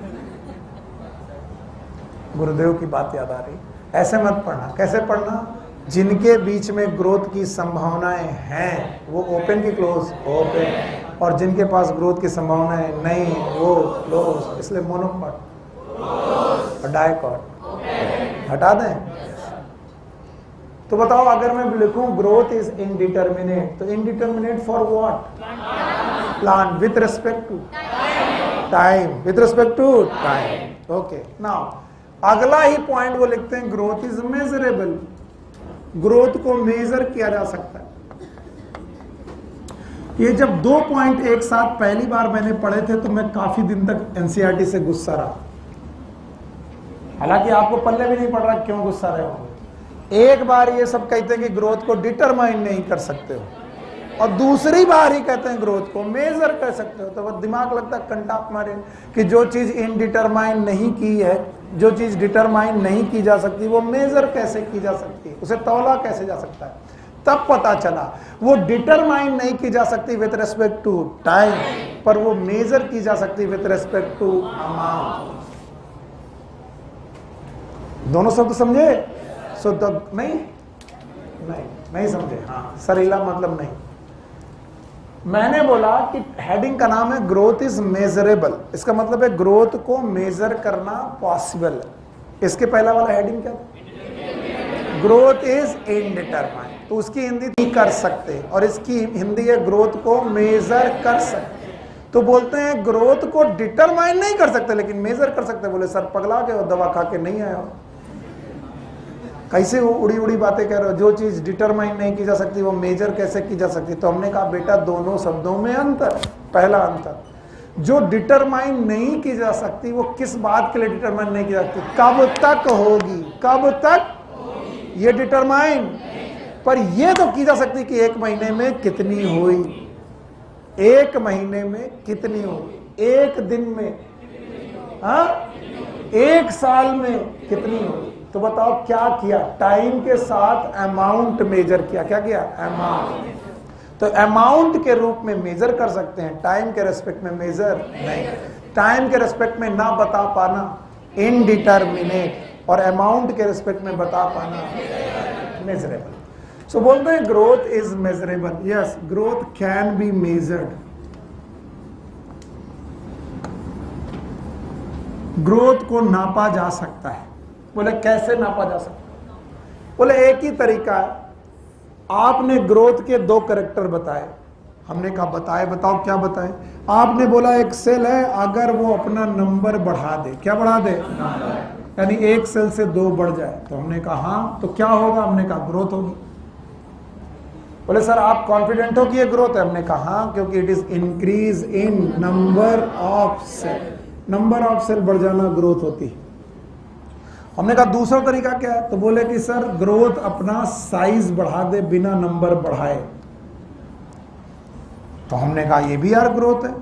गुरुदेव की बात याद आ रही, ऐसे मत पढ़ना। कैसे पढ़ना? जिनके बीच में ग्रोथ की संभावनाएं हैं वो ओपन की क्लोज, ओपन। और जिनके पास ग्रोथ की संभावनाएं नहीं वो क्लोज। इसलिए मोनोकॉट और डायकॉट हटा दें। तो बताओ अगर मैं लिखूं ग्रोथ इज इनडिटर्मिनेट, तो indeterminate for what? Plant with respect to time, with respect to time. Okay, now अगला ही पॉइंट वो लिखते हैं ग्रोथ इज मेजरेबल। ग्रोथ को मेजर किया जा सकता है। ये जब दो पॉइंट एक साथ पहली बार मैंने पढ़े थे तो मैं काफी दिन तक एनसीईआरटी से गुस्सा रहा। हालांकि आपको पल्ले भी नहीं पड़ रहा क्यों गुस्सा रहे हो। एक बार ये सब कहते हैं कि ग्रोथ को डिटरमाइन नहीं कर सकते हो, और दूसरी बार ही कहते हैं ग्रोथ को मेजर कर सकते हो। तो वो दिमाग लगता है कंटाप मारे कि जो चीज इनडिटरमाइन नहीं की है, जो चीज डिटरमाइन नहीं की जा सकती वो मेजर कैसे की जा सकती है, उसे तौला कैसे जा सकता है। तब पता चला वो डिटरमाइन नहीं की जा सकती विथ रेस्पेक्ट टू टाइम, पर वो मेजर की जा सकती विथ रेस्पेक्ट टू अमाउंट। दोनों शब्द समझे? सो नहीं, नहीं समझे? हाँ, सरीला मतलब नहीं। मैंने बोला कि हेडिंग का नाम है ग्रोथ इज मेजरेबल, इसका मतलब है ग्रोथ को मेजर करना पॉसिबल है। इसके पहला वाला हेडिंग क्या था? ग्रोथ इज इनडिटरमाइंड, तो उसकी हिंदी नहीं कर सकते, और इसकी हिंदी है ग्रोथ को मेजर कर सकते। तो बोलते हैं ग्रोथ को डिटरमाइन नहीं कर सकते लेकिन मेजर कर सकते। बोले सर पगला के और दवा खा के नहीं आया हो, कैसे उड़ी उड़ी बातें कह रहे हो? जो चीज डिटरमाइन नहीं की जा सकती वो मेजर कैसे की जा सकती? तो हमने कहा बेटा दोनों शब्दों में अंतर। पहला अंतर, जो डिटरमाइन नहीं की जा सकती वो किस बात के लिए डिटरमाइन नहीं की जा सकती? कब तक होगी, कब तक, ये डिटरमाइन। पर ये तो की जा सकती कि 1 महीने में कितनी हुई, 1 महीने में कितनी हुई, 1 दिन में, हाँ, 1 साल में कितनी हुई। तो बताओ क्या किया? टाइम के साथ अमाउंट मेजर किया। क्या किया? अमाउंट। तो अमाउंट के रूप में मेजर कर सकते हैं, टाइम के रेस्पेक्ट में मेजर नहीं। टाइम के रेस्पेक्ट में ना बता पाना इनडिटरमिनेट, और अमाउंट के रेस्पेक्ट में बता पाना मेजरेबल। सो बोलते हैं growth is measurable. Yes, growth can be measured. Growth को नापा जा सकता है। बोले कैसे नापा जा सकता? बोले एक ही तरीका है। आपने ग्रोथ के 2 कैरेक्टर बताए, हमने कहा बताए, बताओ क्या बताए? आपने बोला एक सेल है, अगर वो अपना नंबर बढ़ा दे, क्या बढ़ा दे? यानी 1 सेल से 2 बढ़ जाए, तो हमने कहा हाँ, तो क्या होगा? हमने कहा ग्रोथ होगी। बोले सर आप कॉन्फिडेंट हो कि ये ग्रोथ है? हमने कहा हाँ, क्योंकि it is increase in number of cell. Number of cell बढ़ जाना ग्रोथ होती है। हमने कहा दूसरा तरीका क्या है? तो बोले कि सर ग्रोथ अपना साइज बढ़ा दे बिना नंबर बढ़ाए। तो हमने कहा ये भी यार ग्रोथ है,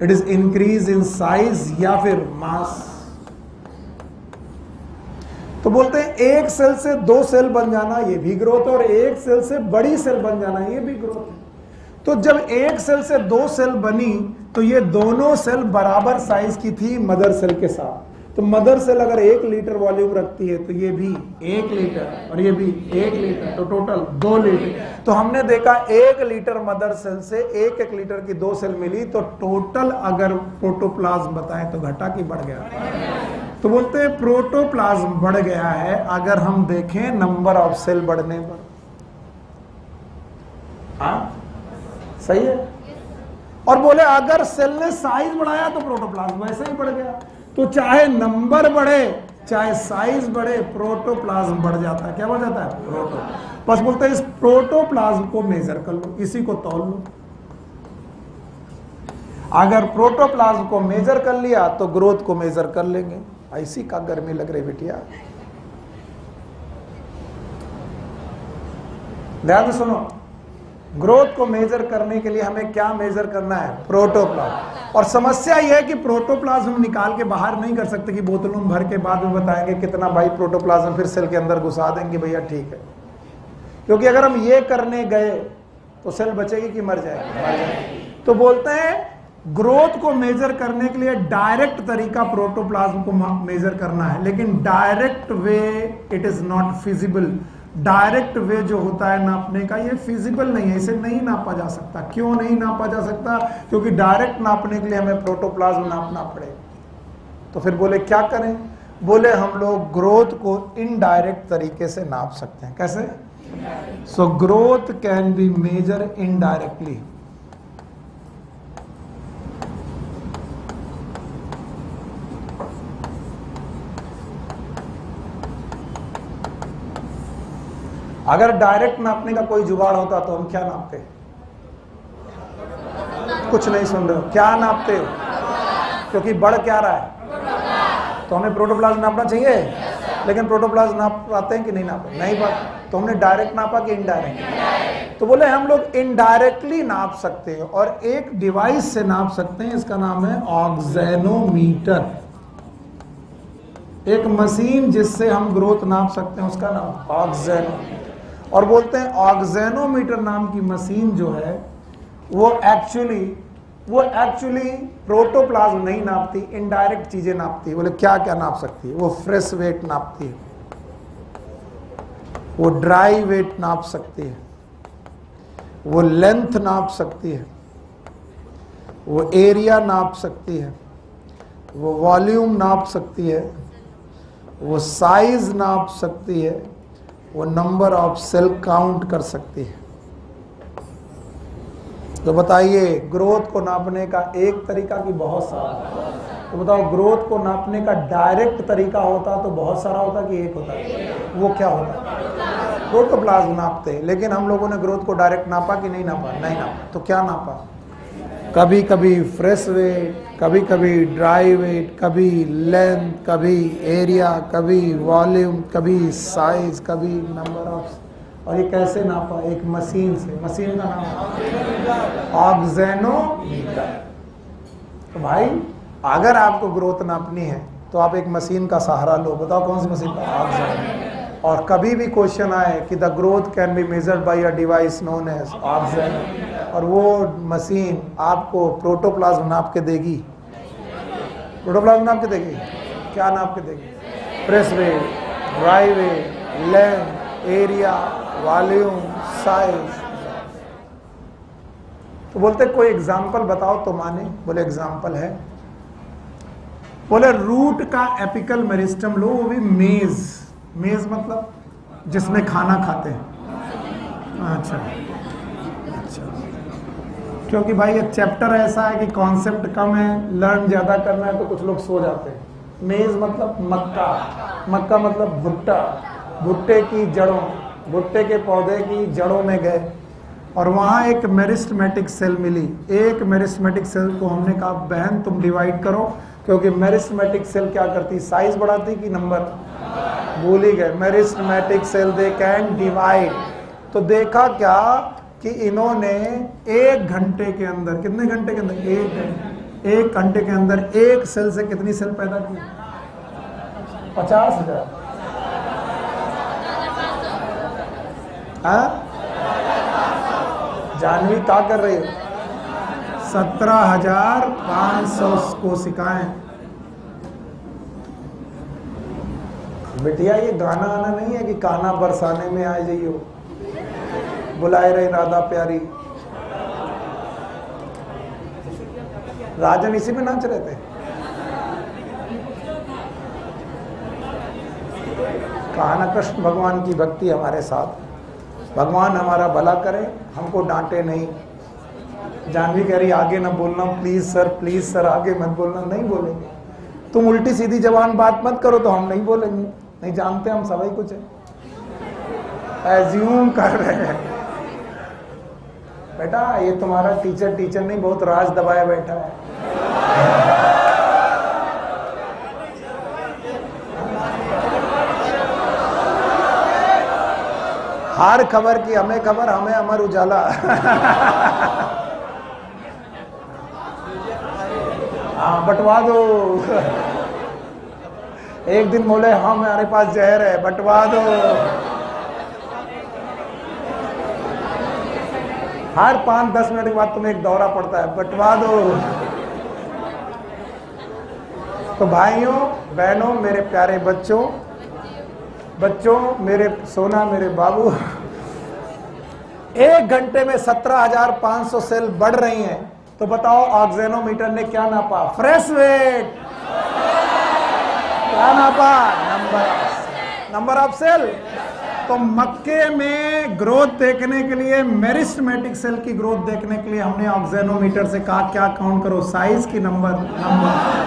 it is increase in size या फिर मास। तो बोलते हैं 1 सेल से 2 सेल बन जाना ये भी ग्रोथ है, और 1 सेल से बड़ी सेल बन जाना ये भी ग्रोथ है। तो जब 1 सेल से 2 सेल बनी तो ये दोनों सेल बराबर साइज की थी मदर सेल के साथ। तो मदर सेल अगर 1 लीटर वॉल्यूम रखती है तो ये भी 1 लीटर और ये भी 1 लीटर, तो टोटल 2 लीटर। तो हमने देखा 1 लीटर मदर सेल से 1 लीटर की 2 सेल मिली, तो टोटल अगर प्रोटोप्लाज्म बताएं तो घटा कि बढ़ गया? तो बोलते हैं प्रोटोप्लाज्म बढ़ गया है अगर हम देखें नंबर ऑफ सेल बढ़ने पर। हाँ सही है। और बोले अगर सेल ने साइज बढ़ाया तो प्रोटोप्लाज्म वैसे ही बढ़ गया। तो चाहे नंबर बढ़े चाहे साइज बढ़े, प्रोटोप्लाज्म बढ़ जाता है। क्या बढ़ जाता है? प्रोटो। बस बोलते हैं इस प्रोटोप्लाज्म को मेजर कर लो, इसी को तौल लो। अगर प्रोटोप्लाज्म को मेजर कर लिया तो ग्रोथ को मेजर कर लेंगे। ऐसी का गर्मी लग रही बेटिया, ध्यान से सुनो। ग्रोथ को मेजर करने के लिए हमें क्या मेजर करना है? प्रोटोप्लाज्म। और समस्या यह है कि प्रोटोप्लाज्म हम निकाल के बाहर नहीं कर सकते कि बोतलों में भर के बाद में बताएंगे कितना भाई प्रोटोप्लाज्म, फिर सेल के अंदर घुसा देंगे भैया ठीक है। क्योंकि अगर हम ये करने गए तो सेल बचेगी कि मर जाएगी? तो बोलते हैं ग्रोथ को मेजर करने के लिए डायरेक्ट तरीका प्रोटोप्लाज्म को मेजर करना है, लेकिन direct way it is not feasible. Direct way जो होता है नापने का ये फिजिबल नहीं है, इसे नहीं नापा जा सकता। क्यों नहीं नापा जा सकता? क्योंकि डायरेक्ट नापने के लिए हमें प्रोटोप्लाज्म नापना पड़ेगा। तो फिर बोले क्या करें? बोले हम लोग ग्रोथ को इनडायरेक्ट तरीके से नाप सकते हैं। कैसे? So growth can be measure indirectly. अगर डायरेक्ट नापने का कोई जुगाड़ होता तो हम क्या नापते? कुछ नहीं सुन रहे हो, क्या नापते हो? क्योंकि बढ़ क्या रहा है? तो हमें प्रोटोप्लाज्म नापना चाहिए, लेकिन प्रोटोप्लाज्म नाप पाते हैं कि नहीं नापते? नहीं पाते। तो हमने डायरेक्ट नापा कि इनडायरेक्ट? तो बोले हम लोग इनडायरेक्टली नाप सकते हैं और एक डिवाइस से नाप सकते हैं, इसका नाम है ऑक्सेनोमीटर। एक मशीन जिससे हम ग्रोथ नाप सकते हैं उसका नाम ऑक्सेनोमीटर। और बोलते हैं ऑक्सेनोमीटर नाम की मशीन जो है वो एक्चुअली प्रोटोप्लाज्म नहीं नापती, इनडायरेक्ट चीजें नापती है। बोले क्या क्या नाप सकती है? वो फ्रेश वेट नापती है, वो ड्राई वेट नाप सकती है, वो लेंथ नाप सकती है, वो एरिया नाप सकती है, वो वॉल्यूम नाप सकती है, वो साइज नाप सकती है, वो नंबर ऑफ सेल काउंट कर सकती है। तो बताइए, ग्रोथ को नापने का एक तरीका कि बहुत सारा? तो बताओ, ग्रोथ को नापने का डायरेक्ट तरीका होता तो बहुत सारा होता कि एक होता? वो क्या होता? प्रोटोप्लाज्म नापते, लेकिन हम लोगों ने ग्रोथ को डायरेक्ट नापा कि नहीं नापा? नहीं नापा। तो क्या नापा? कभी कभी फ्रेश वेट, कभी कभी ड्राई वेट, कभी लेंथ, कभी एरिया, कभी वॉल्यूम, कभी साइज, कभी नंबर ऑफ। और ये कैसे नापा? एक मशीन से। मशीन का नाम ऑक्सेनोमीटर। तो भाई, अगर आपको ग्रोथ नापनी है तो आप एक मशीन का सहारा लो। बताओ कौन सी मशीन का? ऑक्सेनोमीटर। और कभी भी क्वेश्चन आए कि the growth can be measured by a device known as auxanometer, और वो मशीन आपको प्रोटोप्लाज्म नाप के देगी। प्रोटोप्लाज्म नाप के देगी? क्या नाप के देगी? Fresh weight, dry weight, length, area, volume, size. तो बोलते कोई एग्जाम्पल बताओ तो माने। बोले एग्जाम्पल है। बोले रूट का एपिकल मेरिस्टम लो, वो भी मेज। मेज मतलब जिसमें खाना खाते हैं। अच्छा, क्योंकि भाई ये चैप्टर ऐसा है कि कॉन्सेप्ट कम है, लर्न ज्यादा करना है, तो कुछ लोग सो जाते हैं। मेज मतलब मक्का, मक्का मतलब भुट्टा, भुट्टे की जड़ों, भुट्टे के पौधे की जड़ों में गए और वहाँ एक मेरिस्टमेटिक सेल मिली। एक मेरिस्टमेटिक सेल को हमने कहा बहन तुम डिवाइड करो, क्योंकि मेरिस्टमेटिक सेल क्या करती? साइज बढ़ाती कि नंबर? भूल ही गए। Meristematic cell they can divide. तो देखा क्या कि इन्होंने 1 घंटे के अंदर, कितने घंटे के अंदर? 1 घंटे के अंदर एक सेल से कितनी सेल पैदा की? 50,000। जानवी क्या कर रही हो? 17,500 कोशिकाएं। बिटिया ये गाना आना नहीं है कि काना बरसाने में आ जाइयो, बुलाए रहे राधा प्यारी। राजन इसी में नाच रहे थे। कहा कृष्ण भगवान की भक्ति हमारे साथ, भगवान हमारा भला करे, हमको डांटे नहीं। जानवी कह रही आगे ना बोलना प्लीज सर आगे मत बोलना। नहीं बोलेंगे। तुम उल्टी सीधी जबान बात मत करो तो हम नहीं बोलेंगे। नहीं जानते हम सभी कुछ है, एज्यूम कर रहे हैं। बेटा ये तुम्हारा टीचर नहीं, बहुत राज दबाए बैठा है। हर खबर की हमें खबर, हमें अमर उजाला। हाँ बंटवा दो। एक दिन बोले हाँ हमारे पास जहर है, बंटवा दो। हर 5-10 मिनट के बाद तुम्हें एक दौरा पड़ता है, बंटवा दो। तो भाइयों बहनों, मेरे प्यारे बच्चों, मेरे सोना, मेरे बाबू, 1 घंटे में 17,500 सेल बढ़ रही हैं। तो बताओ ऑक्सेनोमीटर ने क्या नापा? Fresh weight. क्या नापा? Number of cell. तो मक्के में ग्रोथ देखने के लिए, मेरिस्टमेटिक सेल की ग्रोथ देखने के लिए हमने ऑक्सेनोमीटर से कहा क्या काउंट करो? साइज की नंबर।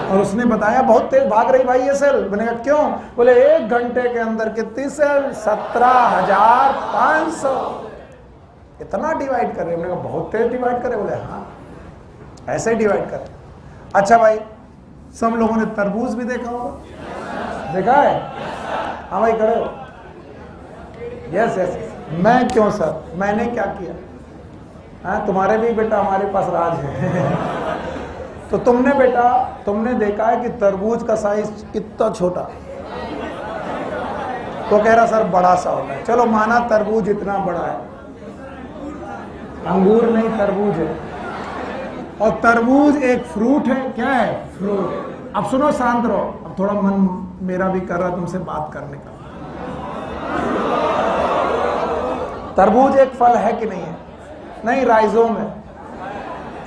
और उसने बताया बहुत तेज भाग रही भाई ये सेल। मैंने कहा क्यों? बोले 1 घंटे के अंदर कितनी सेल? 17,500। इतना डिवाइड कर रहे? मैंने कहा बहुत तेज डिवाइड करे। बोले हाँ ऐसे डिवाइड करें। अच्छा भाई, सब लोगों ने तरबूज भी देखा होगा, देखा है? हाँ भाई खड़े हो। यस। मैं क्यों सर, मैंने क्या किया? हाँ तुम्हारे भी बेटा हमारे पास राज है। तो तुमने देखा है कि तरबूज का साइज कितना छोटा, तो कह रहा सर बड़ा सा होता है। चलो माना तरबूज इतना बड़ा है, अंगूर नहीं तरबूज है। और तरबूज एक फ्रूट है। क्या है? फ्रूट। अब सुनो, शांत रहो। अब थोड़ा मन मेरा भी कर रहा तुमसे बात करने का। तरबूज एक फल है कि नहीं है? नहीं, राइजोम है।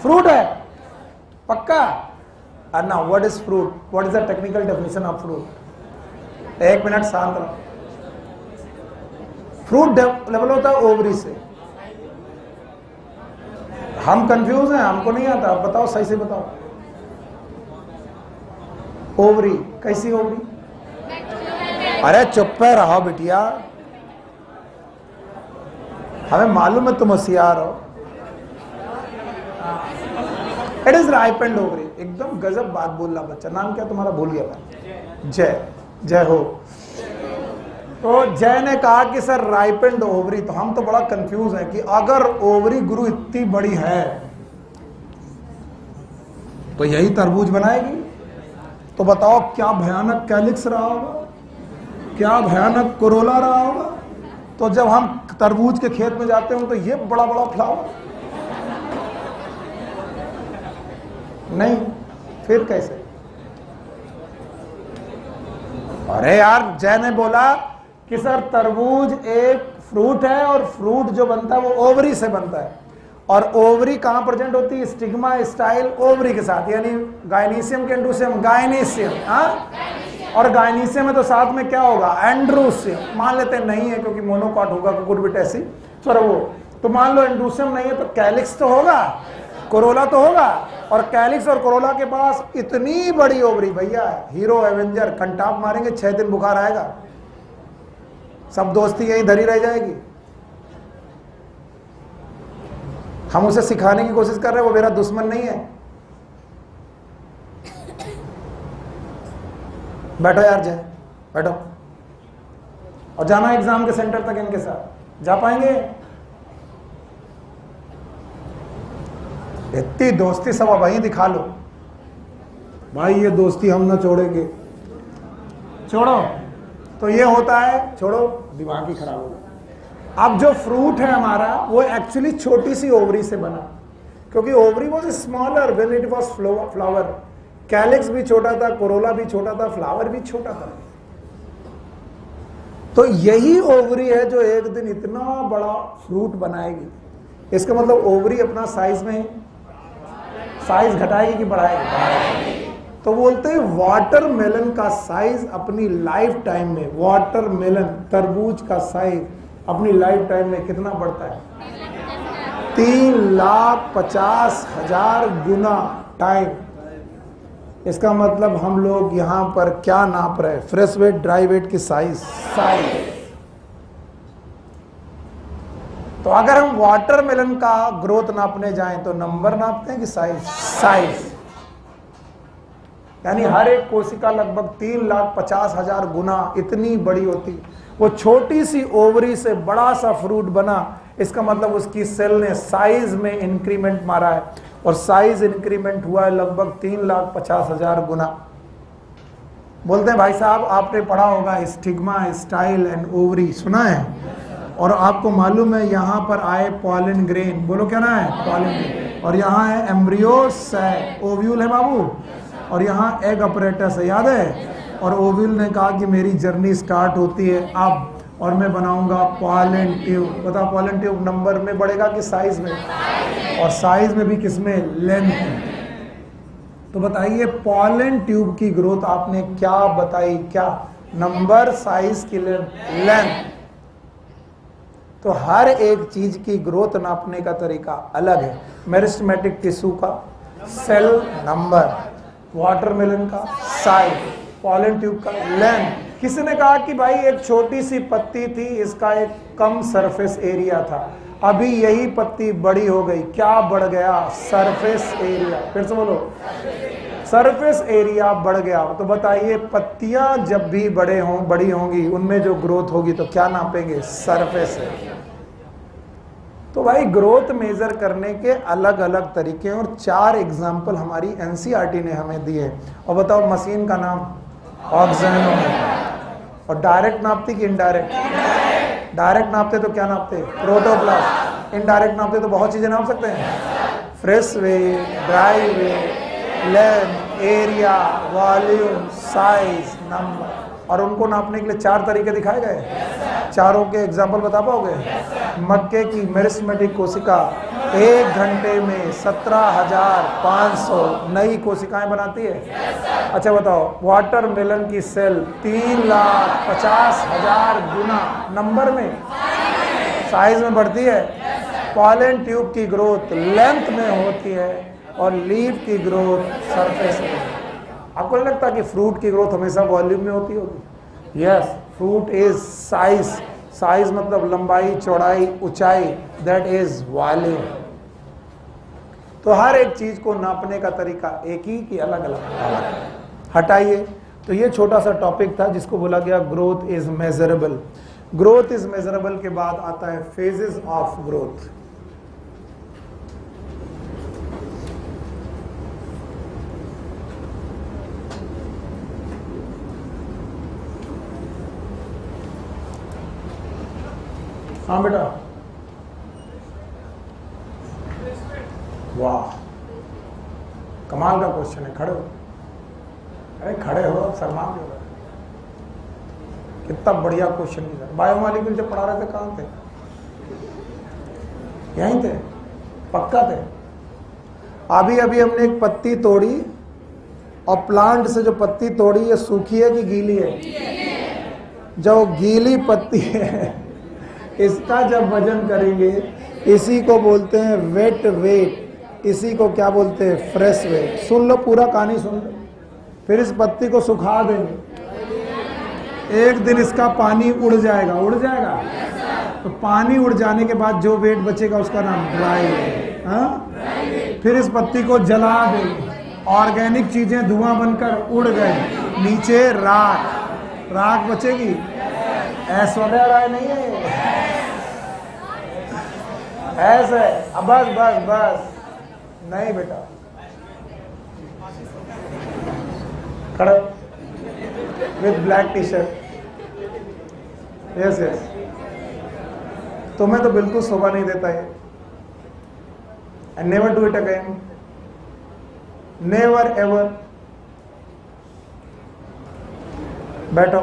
फ्रूट है पक्का? और ना, what is fruit? What is the technical definition of fruit? एक मिनट शांत रहो। फ्रूट लेवल होता है ओवरी से। हम कंफ्यूज हैं, हमको नहीं आता। आप बताओ, सही से बताओ। ओवरी कैसी ओवरी? अरे चुप पे रहो बिटिया, हमें मालूम है तुम होशियार हो। It is ripened ovary. एकदम गजब बात बोल रहा बच्चा। नाम क्या तुम्हारा? भूल गया मैं। जय। जय हो। तो जय ने कहा कि सर राइपेंड ओवरी। तो हम तो बड़ा कंफ्यूज हैं कि अगर ओवरी गुरु इतनी बड़ी है तो यही तरबूज बनाएगी। तो बताओ क्या भयानक कैलिक्स रहा होगा, क्या भयानक कोरोला रहा होगा। तो जब हम तरबूज के खेत में जाते हो तो ये बड़ा बड़ा फ्लावर नहीं, फिर कैसे? अरे यार, जय ने बोला कि सर तरबूज एक फ्रूट है और फ्रूट जो बनता है वो ओवरी से बनता है। और ओवरी कहां प्रेजेंट होती है? स्टिग्मा स्टाइल ओवरी के साथ, यानी गायनीसियम के एंड्रोसियम, गायनीसियम। हाँ, और गायनीसियम में तो साथ में क्या होगा? एंड्रोसियम। मान लेते नहीं है क्योंकि मोनोकॉट होगा, कुकुरबिट ऐसी सर वो। तो मान लो एंड्रोसियम नहीं है तो कैलिक्स तो होगा, कोरोला तो होगा। और कैलिक्स और कोरोला के पास इतनी बड़ी ओवरी, भैया हीरो एवेंजर कंटाप मारेंगे, 6 दिन बुखार आएगा, सब दोस्ती यही धरी रह जाएगी। हम उसे सिखाने की कोशिश कर रहे हैं, वो मेरा दुश्मन नहीं है। बैठो यार जय, बैठो। और जाना एग्जाम के सेंटर तक इनके साथ। जा पाएंगे? इतनी दोस्ती सब वहीं दिखा लो भाई, ये दोस्ती हम ना छोड़ेंगे। छोड़ो। तो ये होता है, छोड़ो, दिमाग ही खराब हो गया। अब जो फ्रूट है हमारा वो एक्चुअली छोटी सी ओवरी से बना, क्योंकि ovary was smaller when it was flower. Calyx भी छोटा था, कोरोला भी छोटा था, फ्लावर भी छोटा था। तो यही ओवरी है जो एक दिन इतना बड़ा फ्रूट बनाएगी। इसका मतलब ओवरी अपना साइज में साइज घटाएगी कि बढ़ाएगी? तो बोलते हैं वाटरमेलन का साइज अपनी लाइफ टाइम में, वाटरमेलन तरबूज का साइज अपनी लाइफ टाइम में कितना बढ़ता है? 3,50,000 गुना टाइम। इसका मतलब हम लोग यहां पर क्या नाप रहे हैं? फ्रेश वेट, ड्राई वेट की साइज। तो अगर हम वाटरमेलन का ग्रोथ नापने जाएं तो नंबर नापते हैं कि साइज। यानी हर एक कोशिका लगभग 3,50,000 गुना इतनी बड़ी होती। वो छोटी सी ओवरी से बड़ा सा फ्रूट बना, इसका मतलब उसकी सेल ने साइज में इंक्रीमेंट मारा है, और साइज इंक्रीमेंट हुआ है लगभग 3,50,000 गुना। बोलते हैं भाई साहब आपने पढ़ा होगा स्टिग्मा स्टाइल एंड ओवरी, सुना है? और आपको मालूम है यहाँ पर आए पॉलन ग्रेन, बोलो क्या ना है? Pollen grain. और यहाँ है एम्ब्रियो सैक, ओव्यूल है बाबू, और यहाँ एग अपरेटस है, याद है? और ओव्यूल ने कहा कि मेरी जर्नी स्टार्ट होती है अब, और मैं बनाऊंगा पॉलन ट्यूब। बताओ पॉलन ट्यूब नंबर में बढ़ेगा कि साइज में? और साइज में भी किसमें? लेंथ। तो बताइए पॉलन ट्यूब की ग्रोथ आपने क्या बताई? क्या नंबर, साइज की लेंथ। तो हर एक चीज की ग्रोथ नापने का तरीका अलग है। मेरिस्टेमेटिक टिश्यू का सेल नंबर, वाटरमेलन का साइज, पॉलन ट्यूब का लेंथ। किसी ने कहा कि भाई एक छोटी सी पत्ती थी, इसका एक कम सरफेस एरिया था, अभी यही पत्ती बड़ी हो गई, क्या बढ़ गया? Surface area. फिर से बोलो, सरफेस एरिया बढ़ गया। तो बताइए पत्तियां जब भी बड़ी होंगी उनमें जो ग्रोथ होगी तो क्या नापेंगे? Surface area. तो भाई ग्रोथ मेजर करने के अलग अलग तरीके हैं, और 4 एग्जाम्पल हमारी एनसीईआरटी ने हमें दिए। और बताओ मशीन का नाम? ऑक्सेनोमीटर। और डायरेक्ट नापती कि इनडायरेक्ट? डायरेक्ट नापते तो क्या नापते? प्रोटोप्लास्ट। इनडायरेक्ट नापते तो बहुत चीजें नाप सकते हैं, fresh weight, dry weight, length, area, volume, size, number. और उनको नापने के लिए 4 तरीके दिखाए गए। चारों के एग्जाम्पल बता पाओगे? मक्के की मेरिस्टेमेटिक कोशिका 1 घंटे में 17,500 नई कोशिकाएं बनाती है। अच्छा बताओ, वाटरमेलन की सेल 3,50,000 गुना नंबर में, साइज में बढ़ती है। पॉलन ट्यूब की ग्रोथ लेंथ में होती है और लीफ की ग्रोथ सरफेस में। आपको नहीं लगता कि फ्रूट की ग्रोथ हमेशा वॉल्यूम में होती होगी? Yes, fruit is size. Size मतलब लंबाई, चौड़ाई, ऊंचाई, दैट इज वॉल्यूम। तो हर एक चीज को नापने का तरीका एक ही कि अलग अलग? हटाइए। तो ये छोटा सा टॉपिक था जिसको बोला गया growth is measurable. Growth is measurable के बाद आता है फेजेस ऑफ ग्रोथ। हाँ बेटा, वाह, कमाल का क्वेश्चन है। खड़े हो, अरे खड़े हो, अब शर्मा क्यों रहे? कितना बढ़िया क्वेश्चन है। बायोमॉलिक्यूल जब पढ़ा रहे थे कहाँ थे? यहीं थे, पक्का थे। अभी अभी हमने एक पत्ती तोड़ी और प्लांट से जो पत्ती तोड़ी ये सूखी है कि गीली है? जो गीली पत्ती है इसका जब वजन करेंगे, इसी को बोलते हैं वेट वेट। इसी को क्या बोलते हैं? Fresh wait. सुन लो, पूरा कहानी सुन लो। फिर इस पत्ती को सुखा देंगे, एक दिन इसका पानी उड़ जाएगा। उड़ जाएगा तो पानी उड़ जाने के बाद जो वेट बचेगा उसका नाम ड्राई वेट। फिर इस पत्ती को जला देंगे, ऑर्गेनिक चीजें धुआं बनकर उड़ गए, नीचे राख, राख बचेगी। ऐश्वर्या राय नहीं है, ऐसे। अब बस बस बस, नहीं बेटा, खड़े with black T shirt. Yes yes, तुम्हें तो बिल्कुल शोभा नहीं देता है। And never do it again, never ever. बैठो।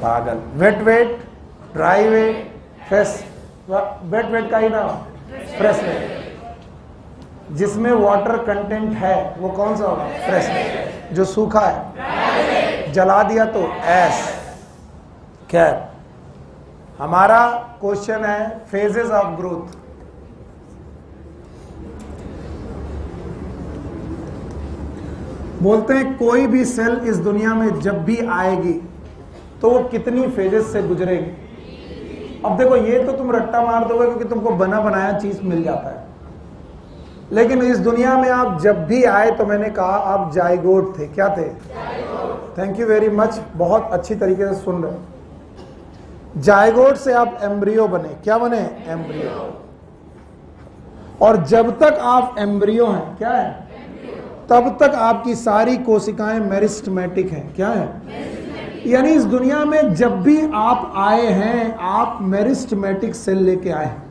पागल। Wet weight, dry weight, fresh. Wet weight का ही नाम फ्रेश वेट। जिसमें वाटर कंटेंट है वो कौन सा होगा? Fresh weight. जो सूखा है, जला दिया तो ऐश। खैर, हमारा क्वेश्चन है फेजेस ऑफ ग्रोथ। बोलते हैं कोई भी सेल इस दुनिया में जब भी आएगी तो वो कितनी फेजेस से गुजरेगी। अब देखो, ये तो तुम रट्टा मार दोगे क्योंकि तुमको बना बनाया चीज मिल जाता है, लेकिन इस दुनिया में आप जब भी आए तो मैंने कहा आप जाइगोट थे। क्या थे? थैंक यू वेरी मच, बहुत अच्छी तरीके से सुन रहे। जाइगोट से आप एम्ब्रियो बने। क्या बने? एम्ब्रियो। और जब तक आप एम्ब्रियो हैं, क्या है? तब तक आपकी सारी कोशिकाएं मेरिस्टेमेटिक हैं। क्या है? यानी इस दुनिया में जब भी आप आए हैं, आप मेरिस्टेमेटिक सेल लेके आए हैं।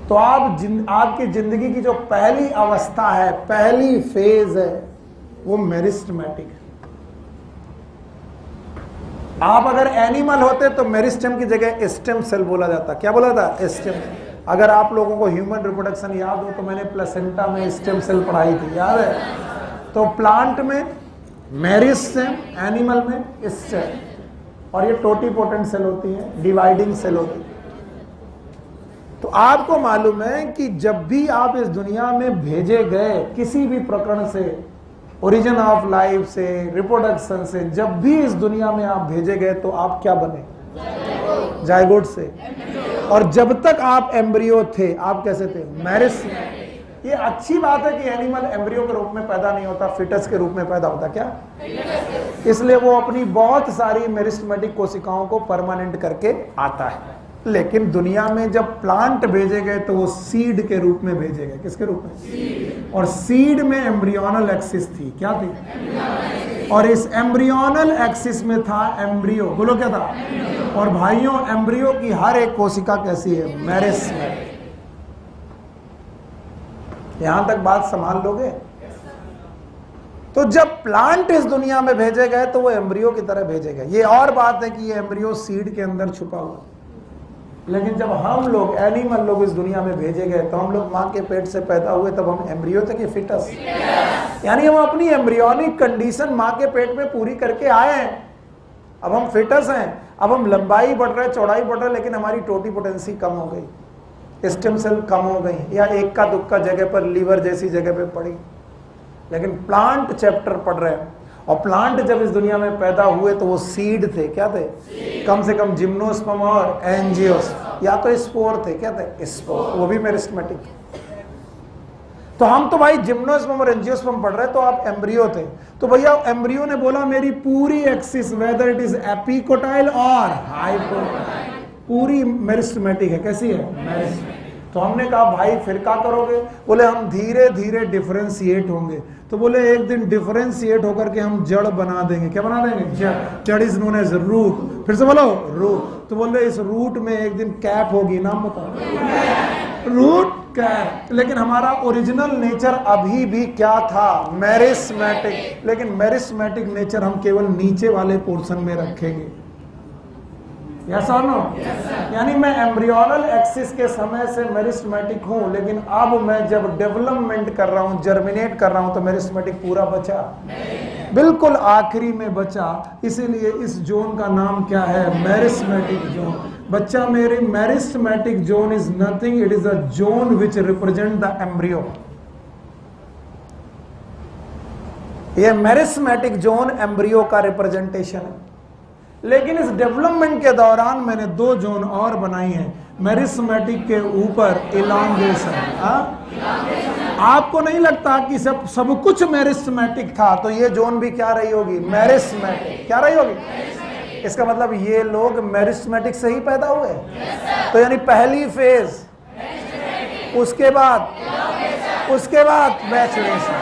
तो आपकी जिंदगी की जो पहली अवस्था है, पहली फेज है, वो मेरिस्टेमेटिक है। आप अगर एनिमल होते तो मेरिस्टेम की जगह स्टेम सेल बोला जाता। क्या बोला था? स्टेम। अगर आप लोगों को ह्यूमन रिप्रोडक्शन याद हो तो मैंने प्लेसेंटा में स्टेम सेल पढ़ाई थी, याद है? तो प्लांट में मेरिस्टेम, एनिमल में स्टेम। और ये टोटीपोटेंट सेल होती है, डिवाइडिंग सेल होती है। तो आपको मालूम है कि जब भी आप इस दुनिया में भेजे गए, किसी भी प्रकरण से, ओरिजिन ऑफ लाइफ से, रिप्रोडक्शन से, जब भी इस दुनिया में आप भेजे गए तो आप क्या बने? जाइगोट से। और जब तक आप एम्ब्रियो थे, आप कैसे थे? मेरिस्टेम। ये अच्छी बात है कि एनिमल एम्ब्रियो के रूप में पैदा नहीं होता, फिटस के रूप में पैदा होता। क्या? इसलिए वो अपनी बहुत सारी मेरिस्टेमेटिक कोशिकाओं को परमानेंट करके आता है। लेकिन दुनिया में जब प्लांट भेजे गए तो वो सीड के रूप में भेजे गए। किसके रूप में? सीड। और सीड में एम्ब्रियोनल एक्सिस थी। क्या थी? और इस एम्ब्रियोनल एक्सिस में था एम्ब्रियो। बोलो क्या था? और भाइयों, एम्ब्रियो की हर एक कोशिका कैसी है? मेरिस्टेमेटिक। यहां तक बात संभाल लोगे? तो जब प्लांट इस दुनिया में भेजे गए तो वो एम्ब्रियो की तरह भेजे गए। ये और बात है कि ये एम्ब्रियो सीड के अंदर छुपा हुआ, लेकिन जब हम लोग एनिमल लोग इस दुनिया में भेजे गए तो हम लोग माँ के पेट से पैदा हुए, तब हम एम्ब्रियो थे कि फिटस? यानी हम अपनी एम्ब्रियोनिक कंडीशन माँ के पेट में पूरी करके आए हैं। अब हम फिटस हैं, अब हम लंबाई बढ़ रहे, चौड़ाई बढ़ रहे, लेकिन हमारी टोटीपोटेंसी कम हो गई, स्टेम सेल कम हो गई, या एक का दुक्का जगह पर लीवर जैसी जगह पे पड़ी। लेकिन प्लांट चैप्टर पढ़ रहे हैं, और प्लांट जब इस दुनिया में पैदा हुए तो वो सीड थे। क्या थे? कम से कम जिम्नोस्पर्म और एंजियोस्पर्म, या तो स्पोर थे। क्या थे? स्पोर, वो भी मेरिस्टेमेटिक। तो हम तो भाई जिम्नोस्पर्म और एंजियोस्पर्म पढ़ रहे, तो आप एम्ब्रियो थे। तो भैया एम्ब्रियो ने बोला मेरी पूरी axis, whether it is epicotyl और हाइपोकोटाइल, पूरी मेरिस्टेमेटिक है। कैसी है? मेरिस्टेमेटिक। तो हमने कहा भाई फिर क्या करोगे? बोले हम धीरे धीरे डिफरेंशिएट होंगे। तो बोले एक दिन डिफरेंशिएट होकर के हम जड़ बना देंगे। क्या बना देंगे? जड़। जड़ इज नोन एज रूट। फिर से बोलो, रूट। तो बोले इस रूट में एक दिन कैप होगी। नाम बताओ। Root cap. लेकिन हमारा ओरिजिनल नेचर अभी भी क्या था? मेरिस्मेटिक। लेकिन मेरिस्मेटिक नेचर हम केवल नीचे वाले पोर्शन में रखेंगे। यस और नो? यानी मैं एम्ब्रियोनल एक्सिस के समय से मेरिस्टेमेटिक हूं, लेकिन अब मैं जब डेवलपमेंट कर रहा हूं, जर्मिनेट कर रहा हूं, तो मेरिस्टेमेटिक पूरा बचा? बिल्कुल आखिरी में बचा। इसीलिए इस जोन का नाम क्या है? Meristematic zone. बच्चा मेरे, meristematic zone is nothing, it is a zone which represent the embryo. ये मेरिस्टेमेटिक जोन एम्ब्रियो का रिप्रेजेंटेशन है। लेकिन इस डेवलपमेंट के दौरान मैंने दो जोन और बनाई हैं। मेरिस्टेमेटिक के ऊपर इलांगेशन। आपको नहीं लगता कि सब कुछ मेरिस्टेमेटिक था, तो ये जोन भी क्या रही होगी? मेरिस्टेमेटिक। क्या रही होगी? इसका मतलब ये लोग मेरिस्टेमेटिक से ही पैदा हुए। तो यानी पहली फेज, उसके बाद मैच्योरेशन।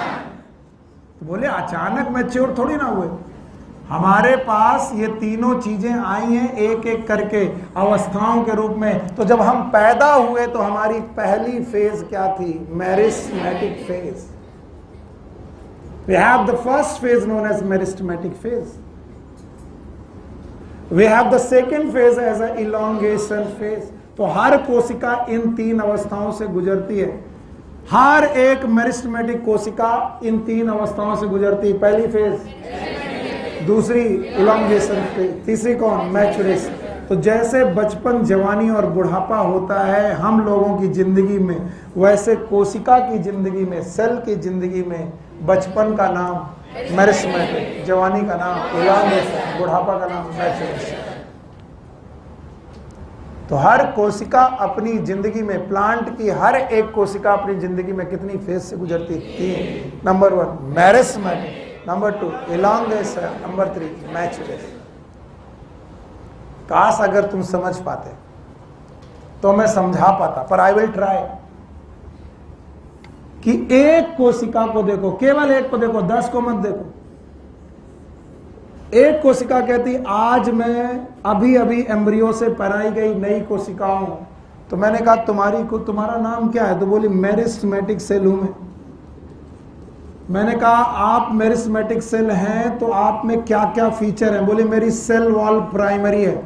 तो बोले अचानक मैच्योर थोड़ी ना हुए, हमारे पास ये तीनों चीजें आई हैं एक एक करके अवस्थाओं के रूप में। तो जब हम पैदा हुए तो हमारी पहली फेज क्या थी? Meristematic phase. We have the first phase known as meristematic phase. We have the second phase as a elongation phase. तो हर कोशिका इन तीन अवस्थाओं से गुजरती है। हर एक मेरिस्टेमेटिक कोशिका इन तीन अवस्थाओं से गुजरती है। पहली फेज, दूसरी इलोंगेशन फेज, तीसरी कौन? मैच्योरेशन। तो जैसे बचपन, जवानी और बुढ़ापा होता है हम लोगों की जिंदगी में, वैसे कोशिका की जिंदगी में, सेल की जिंदगी में बचपन का नाम मेरिस्टेमेटिक, जवानी का नाम इलोंगेशन, बुढ़ापा का नाम मैच्योरेशन। तो हर कोशिका अपनी जिंदगी में, प्लांट की हर एक कोशिका अपनी जिंदगी में कितनी फेज से गुजरती? तीन। Number 1 meristematic, number 2 elongation, number 3 maturation. काश अगर तुम समझ पाते तो मैं समझा पाता, पर आई विल ट्राई। कि एक कोशिका को देखो, केवल एक को देखो, 10 को मत देखो। एक कोशिका कहती आज मैं अभी अभी एम्ब्रियो से बनाई गई नई कोशिका हूं। तो मैंने कहा तुम्हारा नाम क्या है? तो बोली मेरिस्टेमेटिक सेल हूं मैं। मैंने कहा आप मेरिस्टेमेटिक सेल हैं तो आप में क्या क्या फीचर हैं? बोले मेरी सेल वॉल प्राइमरी है,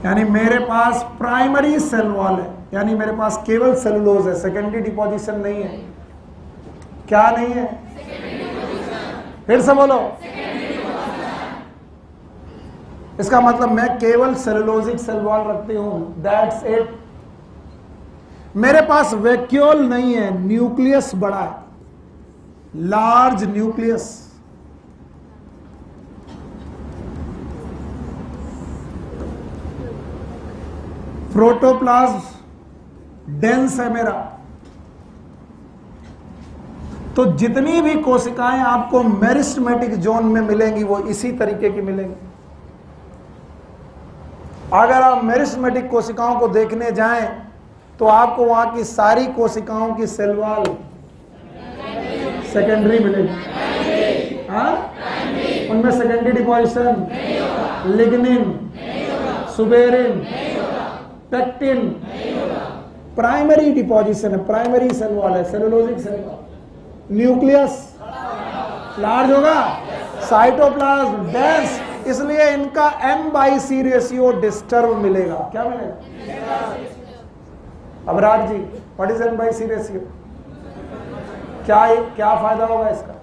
यानी मेरे पास प्राइमरी सेल वॉल है, यानी मेरे पास केवल सेलुलोज है, सेकेंडरी डिपोजिशन नहीं है। क्या नहीं है? फिर से बोलो। इसका मतलब मैं केवल सेलुलोजिक सेल वॉल रखती हूं, दैट्स इट। मेरे पास वैक्यूल नहीं है, न्यूक्लियस बड़ा है, लार्ज न्यूक्लियस। प्रोटोप्लाज्म डेंस है मेरा। तो जितनी भी कोशिकाएं आपको मेरिस्टेमेटिक जोन में मिलेंगी वो इसी तरीके की मिलेंगी। अगर आप मेरिस्टेमेटिक कोशिकाओं को देखने जाएं तो आपको वहां की सारी कोशिकाओं की सेल वॉल सेकेंडरी मिलेगी। हाँ, उनमें secondary deposition, lignin, suberin, pectin, primary deposition है, प्राइमरी सेल वॉल है, cellulosic cell wall. Nucleus large होगा, साइटोप्लाज्म डेंस, इसलिए इनका M/C रेशियो डिस्टर्ब मिलेगा। क्या मिलेगा? Abrar ji, what is M/C ratio? क्या फायदा होगा इसका?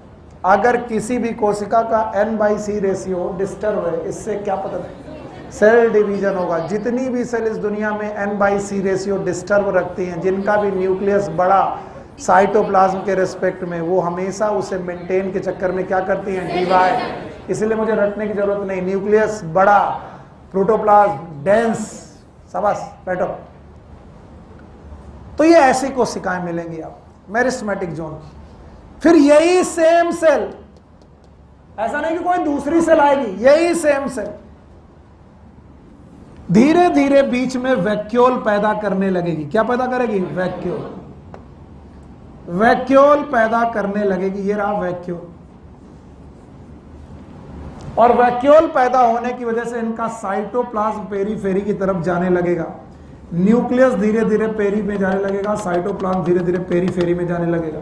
अगर किसी भी कोशिका का N/C रेशियो डिस्टर्ब है, इससे क्या पता है? सेल डिवीजन होगा। जितनी भी सेल इस दुनिया में N/C रेशियो डिस्टर्ब रखती हैं, जिनका भी न्यूक्लियस बड़ा साइटोप्लाज्म के रेस्पेक्ट में, वो हमेशा उसे मेंटेन के चक्कर में क्या करती हैं? डिवाइड। इसलिए मुझे रटने की जरूरत नहीं, न्यूक्लियस बड़ा, प्रोटोप्लाज्म डेंस, शाबाश बैठो। तो ये ऐसी कोशिकाएं मिलेंगी आप मेरिस्टेमेटिक जोन की। फिर यही सेम सेल, ऐसा नहीं कि कोई दूसरी सेल आएगी, यही सेम सेल धीरे धीरे बीच में वैक्यूल पैदा करने लगेगी। क्या पैदा करेगी? वैक्यूल। वैक्यूल पैदा करने लगेगी। ये रहा वैक्यूल। और वैक्यूल पैदा होने की वजह से इनका साइटोप्लाज्म पेरीफेरी की तरफ जाने लगेगा। न्यूक्लियस धीरे धीरे पेरी में जाने लगेगा, साइटोप्लाज्म धीरे धीरे पेरीफेरी में जाने लगेगा।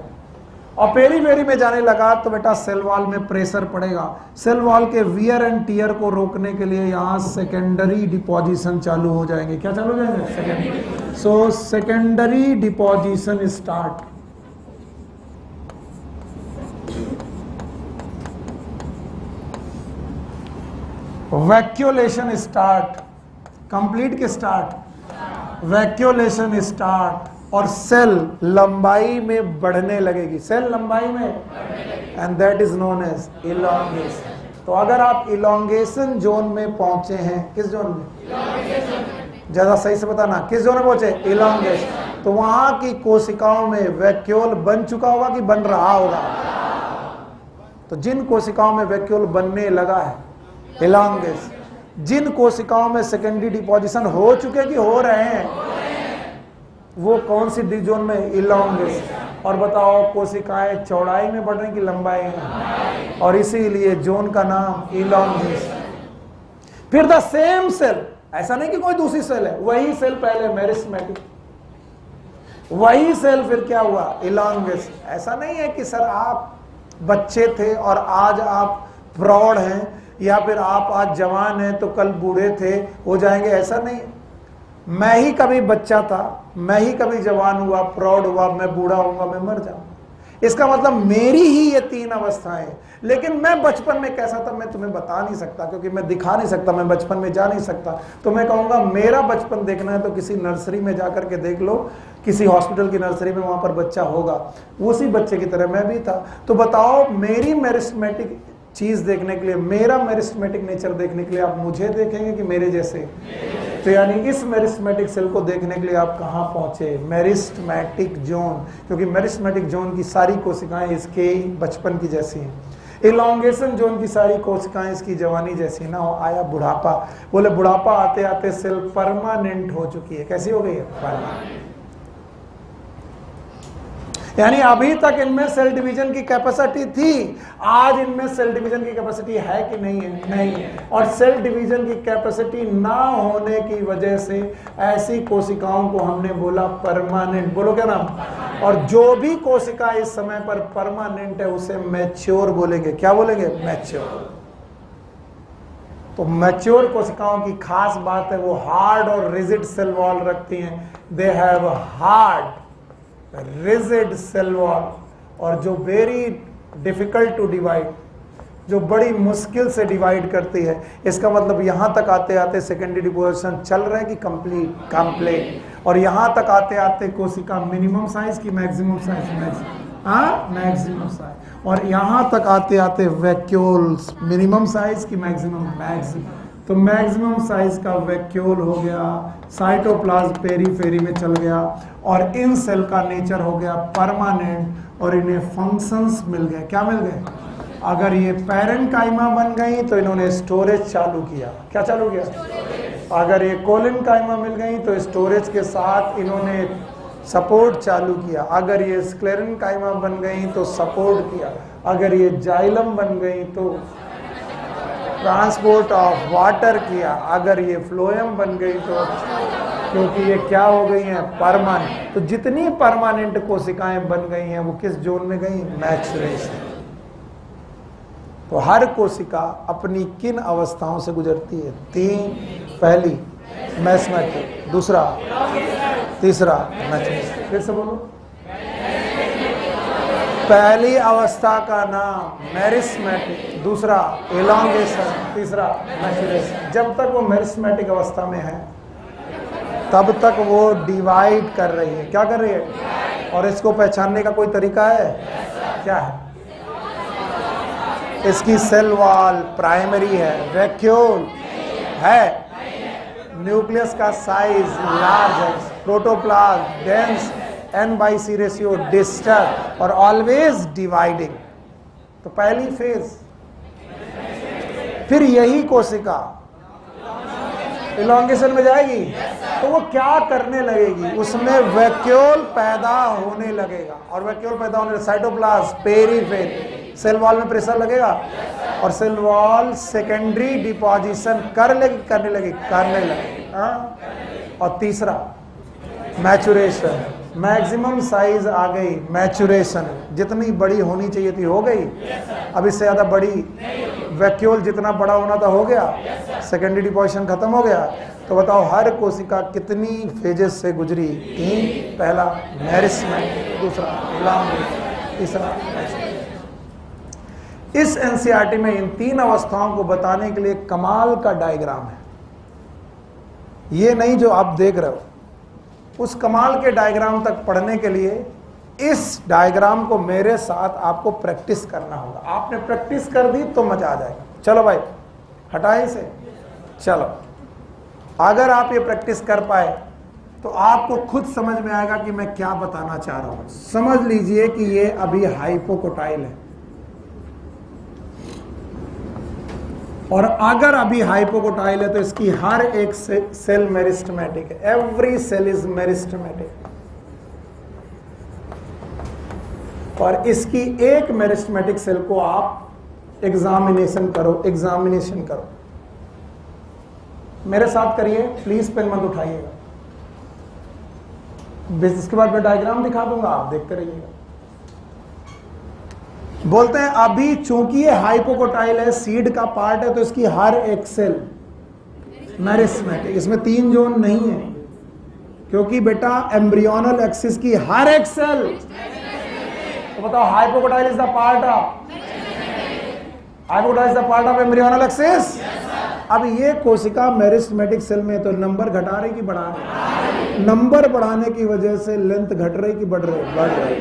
और पेरीफेरी में जाने लगा तो बेटा सेल वॉल में प्रेशर पड़ेगा। सेल वॉल के वियर एंड टियर को रोकने के लिए यहां सेकेंडरी डिपोजिशन चालू हो जाएंगे। क्या चालू हो जाएंगे? Secondary. So secondary deposition start. Vacuolation start. Complete के स्टार्ट, वैक्यूलेशन स्टार्ट, और सेल लंबाई में बढ़ने लगेगी। सेल लंबाई में, and that is known as elongation. तो अगर आप इलॉन्गेशन जोन में पहुंचे हैं, किस जोन में? ज्यादा सही से बताना, किस जोन में पहुंचे? इलॉन्गेशन। तो वहां की कोशिकाओं में वैक्यूल बन चुका होगा कि बन रहा होगा? तो जिन कोशिकाओं में वैक्यूल बनने लगा है, इलॉन्गेशन। जिन कोशिकाओं में सेकेंडरी डिपोजिशन हो चुके कि हो रहे हैं, वो कौन सी जोन में? इलॉन्गेशन। और बताओ कोशिकाएं चौड़ाई में बढ़ रही कि लंबाई में? और इसीलिए जोन का नाम इलॉन्गेशन। फिर द सेम सेल, ऐसा नहीं कि कोई दूसरी सेल है, वही सेल पहले मेरिस्टेमेटिक, वही सेल फिर क्या हुआ? इलॉन्गेशन। ऐसा नहीं है कि सर आप बच्चे थे और आज आप प्रौढ़ हैं, या फिर आप आज जवान हैं तो कल बूढ़े थे हो जाएंगे, ऐसा नहीं। मैं ही कभी बच्चा था, मैं ही कभी जवान हुआ, प्रौढ़ हुआ, मैं बूढ़ा होऊंगा, मैं मर जाऊंगा। इसका मतलब मेरी ही ये तीन अवस्थाएं। लेकिन मैं बचपन में कैसा था मैं तुम्हें बता नहीं सकता, क्योंकि मैं दिखा नहीं सकता, मैं बचपन में जा नहीं सकता। तो मैं कहूंगा मेरा बचपन देखना है तो किसी नर्सरी में जाकर के देख लो, किसी हॉस्पिटल की नर्सरी में, वहां पर बच्चा होगा, उसी बच्चे की तरह मैं भी था। तो बताओ मेरी मेरिस्टेमेटिक चीज देखने के लिए, मेरा मेरिस्टेमेटिक नेचर देखने के लिए आप मुझे देखेंगे कि मेरे जैसे? तो यानी इस मेरिस्टेमेटिक सेल को देखने के लिए आप कहां पहुंचे? Meristematic zone. क्योंकि मेरिस्टेमेटिक जोन की सारी कोशिकाएं इसके बचपन की जैसी हैं। इलॉन्गेशन जोन की सारी कोशिकाएं इसकी जवानी जैसी ना हो। आया बुढ़ापा, बोले बुढ़ापा आते आते सेल परमानेंट हो चुकी है। कैसी हो गई है? परमानेंट। यानी अभी तक इनमें सेल डिवीजन की कैपेसिटी थी, आज इनमें सेल डिवीजन की कैपेसिटी है कि नहीं है? नहीं है। और सेल डिवीजन की कैपेसिटी ना होने की वजह से ऐसी कोशिकाओं को हमने बोला परमानेंट। बोलो क्या नाम? और जो भी कोशिका इस समय पर परमानेंट है उसे मैच्योर बोलेंगे। क्या बोलेंगे? मैच्योर। तो मैच्योर कोशिकाओं की खास बात है, वो हार्ड और रिजिड सेल वॉल रखती हैं। They have hard rigid cell wall, और जो वेरी डिफिकल्ट टू डिवाइड, जो बड़ी मुश्किल से डिवाइड करती है। इसका मतलब यहां तक आते आते सेकेंडरी डिपोजिशन चल रहे हैं कि कंप्लीट। और यहां तक आते आते कोशिका मिनिमम साइज की मैक्सिमम साइज, मैक्सिमम साइज। और यहां तक आते आते वैक्यूल्स मिनिमम साइज की मैक्सिमम। तो मैक्सिमम साइज का वैक्यूल हो गया, साइटोप्लाज्म पेरीफेरी में चल गया, और इन सेल का नेचर हो गया परमानेंट, और इन्हें फंक्शंस मिल गए। क्या मिल गए? अगर ये पैरेन्काइमा बन गई तो इन्होंने स्टोरेज चालू किया। क्या चालू किया? अगर ये कोलिनकाइमा मिल गई तो स्टोरेज के साथ इन्होंने सपोर्ट चालू किया। अगर ये स्क्लेरेन्काइमा बन गई तो सपोर्ट किया। अगर ये जाइलम बन गई तो ट्रांसपोर्ट ऑफ वाटर किया। अगर ये फ्लोएम बन गई तो क्योंकि ये क्या हो गई हैं, परमानेंट। तो जितनी परमानेंट कोशिकाएं बन गई हैं वो किस जोन में गई, मैचुरेशन। तो हर कोशिका अपनी किन अवस्थाओं से गुजरती है, 3, पहली मैस्मेटिक, दूसरा, तीसरा मैचुरेशन। फिर से बोलो, पहली अवस्था का नाम मेरिस्मेटिक, दूसरा एलोंगेशन, तीसरा मैचुरेशन। जब तक वो मेरिस्मेटिक अवस्था में है तब तक वो डिवाइड कर रही है। क्या कर रही है? और इसको पहचानने का कोई तरीका है? क्या है? इसकी सेल वॉल प्राइमरी है, वैक्यूल है, न्यूक्लियस का साइज लार्ज है, protoplasm dense, N/C ratio disturb और ऑलवेज डिवाइडिंग। तो पहली फेज। फिर यही कोशिका इलॉन्गेशन में जाएगी तो वो क्या करने लगेगी, उसमें वैक्यूल पैदा होने लगेगा। और वैक्यूल पैदा होने साइटोप्लाज्म, पेरीफेज, सेल वॉल में प्रेशर लगेगा और सेल वॉल सेकेंडरी डिपोजिशन करने लगेगी। और तीसरा मैचुरेशन, मैक्सिमम साइज आ गई, मैचुरेशन जितनी बड़ी होनी चाहिए थी हो गई, अब इससे ज्यादा बड़ी, वैक्यूल जितना बड़ा होना था हो गया, सेकेंडरी डिपोजिशन खत्म हो गया। तो बताओ हर कोशिका कितनी फेजेस से गुजरी, 3, पहला मैरिस्मेटिक, दूसरा एलोंगेशन, तीसरा मैचुरेशन। इस एनसीईआरटी में इन 3 अवस्थाओं को बताने के लिए कमाल का डायग्राम है। ये नहीं जो आप देख रहे हो, उस कमाल के डायग्राम तक पढ़ने के लिए इस डायग्राम को मेरे साथ आपको प्रैक्टिस करना होगा। आपने प्रैक्टिस कर दी तो मजा आ जाएगा। चलो भाई हटाए इसे। चलो, अगर आप ये प्रैक्टिस कर पाए तो आपको खुद समझ में आएगा कि मैं क्या बताना चाह रहा हूं। समझ लीजिए कि ये अभी हाइपोकोटाइल है और अगर अभी हाइपोकोटाइल है तो इसकी हर एक सेल मेरिस्टेमेटिक है। Every cell is meristematic. और इसकी एक मेरिस्टेमेटिक सेल को आप एग्जामिनेशन करो। मेरे साथ करिए प्लीज, पेन मत उठाइएगा। इसके बाद मैं डायग्राम दिखा दूंगा, आप देखते रहिएगा। बोलते हैं अभी चूंकि ये हाइपोकोटाइल है, सीड का पार्ट है, तो इसकी हर एक सेल मेरिस्टेमेटिक। इसमें 3 जोन नहीं है क्योंकि बेटा एम्ब्रियोनल एक्सिस की हर एक सेल। तो बताओ hypocotyl is the part of embryonal axis. अब ये कोशिका मेरिस्टेमेटिक सेल में तो नंबर घटा रही कि बढ़ा रही? नंबर बढ़ाने की वजह से लेंथ घट रही कि बढ़ रही? बढ़ रही।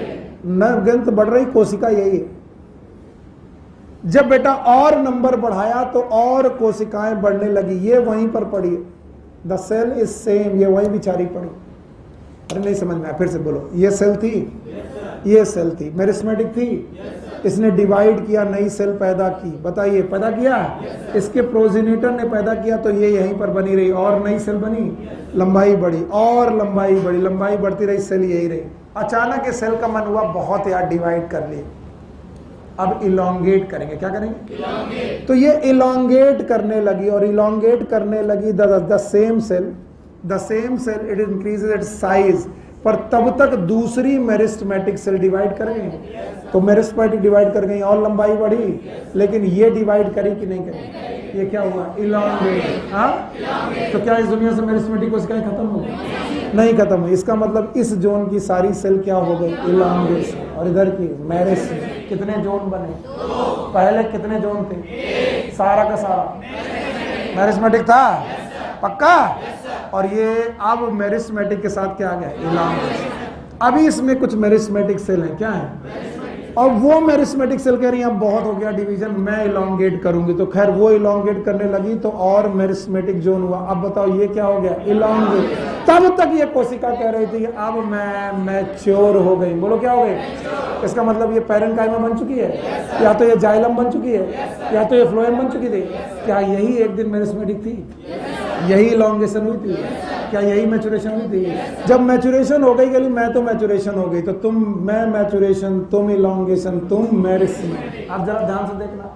लेंथ बढ़ रही, कोशिका यही है। जब बेटा और नंबर बढ़ाया तो और कोशिकाएं बढ़ने लगी, ये वहीं पर पड़ी, द सेल इज सेम, ये वहीं बिचारी पड़ी। अरे नहीं समझ में आया, फिर से बोलो। ये सेल थी, ये सेल थी, मेरिस्टेमेटिक थी, इसने डिवाइड किया, नई सेल पैदा की। बताइए पैदा किया, इसके प्रोजेनिटर ने पैदा किया तो ये यहीं पर बनी रही और नई सेल बनी, लंबाई बढ़ी और लंबाई बढ़ी, लंबाई बढ़ती रही, सेल यही रही। अचानक इस सेल का मन हुआ बहुत यार डिवाइड कर लिए, अब इलोंगेट करेंगे। क्या करेंगे? तो ये इलोंगेट करने लगी और इलोंगेट करने लगी the same cell it increases its size. पर तब तक दूसरी मेरिस्टेमेटिक सेल डिवाइड कर गई, तो मेरिस्टेमेटिक डिवाइड कर गई और लंबाई बढ़ी, लेकिन ये डिवाइड करी कि नहीं करी? ये क्या हुआ? इलोंगेट। हाँ, तो क्या इस दुनिया से मेरिस्टेमेटिक कोशिकाएं खत्म हो गई? नहीं खत्म हुई। इसका मतलब इस जोन की सारी सेल क्या हो गई? इलोंगेशन। और इधर की मेरिस्टेमेटिक। कितने जोन बने? पहले कितने जोन थे? सारा का सारा मेरिस्टेमेटिक था, पक्का। और ये अब मेरिस्टेमेटिक के साथ क्या आ गया? इलोंगेशन। अभी इसमें कुछ मेरिस्टेमेटिक सेल है, क्या है? और वो मेरिस्टेमेटिक सेल कह रही है अब बहुत हो गया डिवीजन, मैं इलोंगेट करूंगी। तो खैर वो इलोंगेट करने लगी तो और मेरिस्टेमेटिक जोन हुआ। अब बताओ ये क्या हो गया? इलोंगेट। तब तक ये कोशिका कह रही थी अब मैं मैच्योर हो गई। बोलो क्या हो गई? इसका मतलब ये पैरेन्काइमा बन चुकी है, या तो ये जाइलम बन चुकी है, या तो ये फ्लोएम बन चुकी थी। क्या यही एक दिन मेरिस्टेमेटिक थी? यही इलोंगेशन हुई थी? क्या यही मैचुरेशन हुई थी? जब मैचुरेशन हो गई गली, मैं तो मैचुरेशन हो गई, तो मैं मैचुरेशन, तुम इलोंगेशन, तुम मेरिस्टेमेटिक। आप जरा ध्यान से देखना,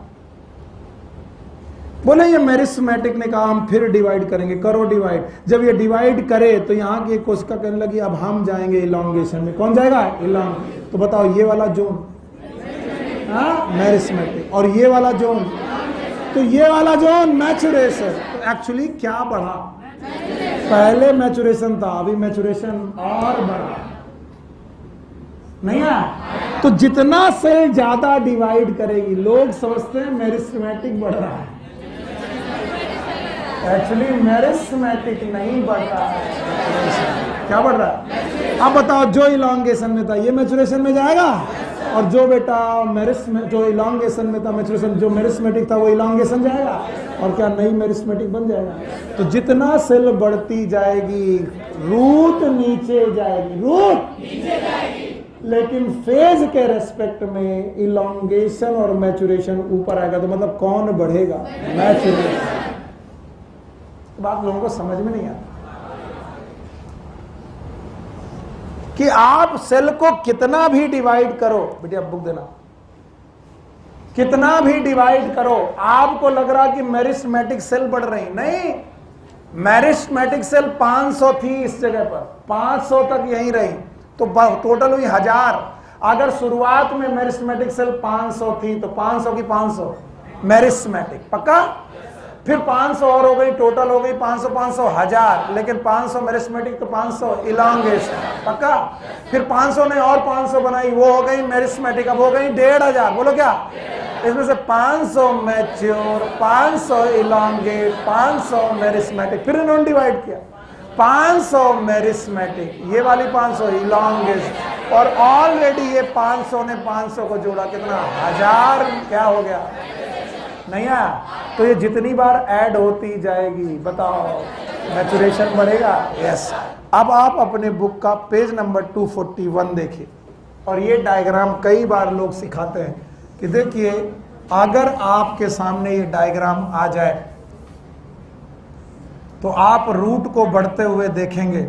बोले ये मेरिस्मेटिक ने कहा हम फिर डिवाइड करेंगे, करो डिवाइड। जब ये डिवाइड करे तो यहाँ की कोशिका कहने लगी अब हम जाएंगे इलॉन्गेशन में। कौन जाएगा? इलॉन्ग। तो बताओ ये वाला जोन, हाँ मेरिस्मेटिक, और ये वाला जोन, तो ये वाला जोन मैचुरेशन। तो एक्चुअली क्या बढ़ा? पहले मैचुरेशन था, अभी मैचुरेशन और बढ़ा, नहीं है? तो जितना सेल ज्यादा डिवाइड करेगी, लोग समझते हैं मेरिस्मेटिक बढ़ रहा है, एक्चुअली मेरिस्मेटिक नहीं बढ़ रहा है। क्या बढ़ रहा है? अब बताओ, जो इलॉन्गेशन में था ये मैचुरेशन में जाएगा, और जो बेटा जो इलॉन्गेशन में था मैचुरेशन, जो मेरिस्मेटिक था वो इलॉन्गेशन जाएगा, और क्या नई मेरिस्मेटिक बन जाएगा। तो जितना सेल बढ़ती जाएगी रूट नीचे जाएगी, रूट नीचे जाएगी, लेकिन फेज के रेस्पेक्ट में इलॉन्गेशन और मैचुरेशन ऊपर आएगा। तो मतलब कौन बढ़ेगा? मैचुरेशन। बात लोगों को समझ में नहीं आता कि आप सेल को कितना भी डिवाइड करो, बेटा बुक देना, कितना भी डिवाइड करो, आपको लग रहा कि मेरिस्मेटिक सेल बढ़ रही, नहीं। मेरिस्मेटिक सेल 500 थी इस जगह पर, 500 तक यहीं रही, तो टोटल हुई 1000। अगर शुरुआत में मेरिस्मेटिक सेल 500 थी तो 500 की 500 मेरिस्मेटिक, पक्का? फिर 500 और हो गई, टोटल हो गई 500 500 1000, लेकिन 500 मेरिस्मेटिक तो 500 इलॉन्गेशन, पक्का? फिर 500 ने और 500 बनाई, वो हो गई मेरिस्मेटिक, अब हो गई 1500। बोलो क्या? इसमें से 500 मैच्योर, 500 इलॉन्गेट, 500 मेरिस्मेटिक, फिर इन्होंने डिवाइड किया, 500 मेरिस्मेटिक, ये वाली 500 इलॉन्गेशन, और ऑलरेडी ये 500 ने 500 को जोड़ा, कितना? 1000 क्या हो गया? नहीं आया? तो ये जितनी बार ऐड होती जाएगी, बताओ मैचुरेशन बढ़ेगा। यस। अब आप अपने बुक का पेज नंबर 241 देखिए, और ये डायग्राम कई बार लोग सिखाते हैं कि देखिए अगर आपके सामने ये डायग्राम आ जाए तो आप रूट को बढ़ते हुए देखेंगे,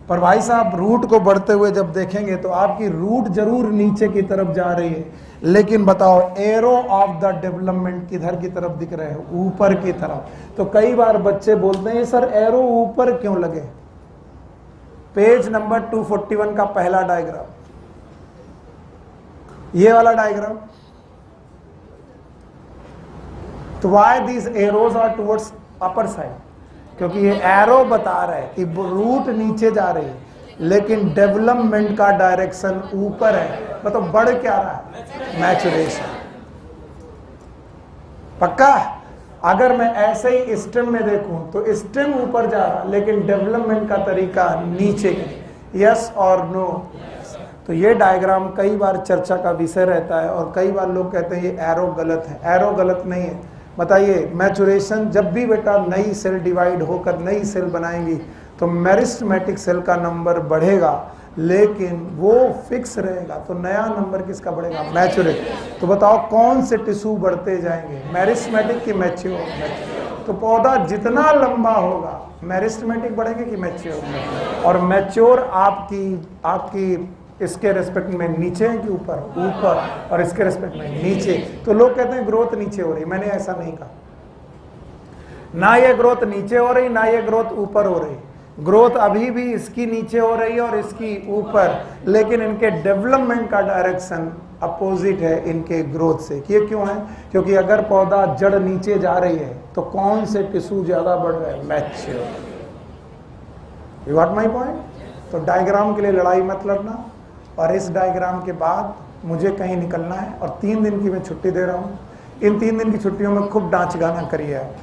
पर भाई साहब रूट को बढ़ते हुए जब देखेंगे तो आपकी रूट जरूर नीचे की तरफ जा रही है, लेकिन बताओ एरो ऑफ द डेवलपमेंट किधर की तरफ दिख रहे हैं? ऊपर की तरफ। तो कई बार बच्चे बोलते हैं सर एरो ऊपर क्यों लगे? पेज नंबर 241 का पहला डायग्राम, ये वाला डायग्राम। तो why these arrows are towards upper side? क्योंकि ये एरो बता रहे हैं कि रूट नीचे जा रही है, लेकिन डेवलपमेंट का डायरेक्शन ऊपर है। मतलब बढ़ क्या रहा है? मैचुरेशन, पक्का? अगर मैं ऐसे ही स्टेम में देखूं तो स्टेम ऊपर जा रहा, लेकिन डेवलपमेंट का तरीका नीचे की। यस और नो? तो ये डायग्राम कई बार चर्चा का विषय रहता है, और कई बार लोग कहते हैं ये एरो गलत है। एरो गलत नहीं है। बताइए, मैचुरेशन जब भी बेटा नई सेल डिवाइड होकर नई सेल बनाएंगी तो मेरिस्मेटिक सेल का नंबर बढ़ेगा, लेकिन वो फिक्स रहेगा। तो नया नंबर किसका बढ़ेगा? मैचुरेट। तो बताओ कौन से टिश्यू बढ़ते जाएंगे, मेरिस्मेटिक की मैच्योर? तो पौधा जितना लंबा होगा मेरिस्मेटिक बढ़ेंगे कि मैच्योर? और मैच्योर आपकी इसके रेस्पेक्ट में नीचे है कि ऊपर? ऊपर। और इसके रेस्पेक्ट में नीचे। तो लोग कहते हैं ग्रोथ नीचे हो रही, मैंने ऐसा नहीं कहा। ना ये ग्रोथ नीचे हो रही, ना ये ग्रोथ ऊपर हो रही। ग्रोथ अभी भी इसकी नीचे हो रही है और इसकी ऊपर, लेकिन इनके डेवलपमेंट का डायरेक्शन अपोजिट है इनके ग्रोथ से। ये क्यों है? क्योंकि अगर पौधा जड़ नीचे जा रही है तो कौन से टिश्यू ज्यादा बढ़ रहे हैं? Mature. You got my point? तो डायग्राम के लिए लड़ाई मत लड़ना, और इस डायग्राम के बाद मुझे कहीं निकलना है, और 3 दिन की मैं छुट्टी दे रहा हूँ। इन 3 दिन की छुट्टियों में खूब डांच गाना करिए। आप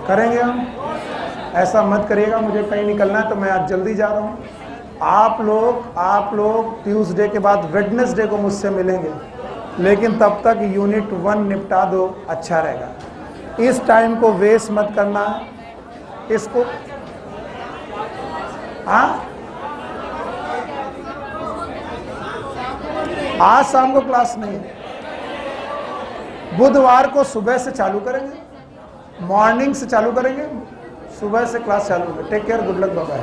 करेंगे? हम ऐसा मत करिएगा मुझे कहीं निकलना है तो मैं आज जल्दी जा रहा हूँ। आप लोग ट्यूसडे के बाद वेडनेसडे को मुझसे मिलेंगे, लेकिन तब तक यूनिट 1 निपटा दो, अच्छा रहेगा। इस टाइम को वेस्ट मत करना इसको। हाँ, आज शाम को क्लास नहीं है, बुधवार को सुबह से चालू करेंगे, मॉर्निंग से चालू करेंगे, सुबह से क्लास चालू होगी। Take care, good luck, bye bye.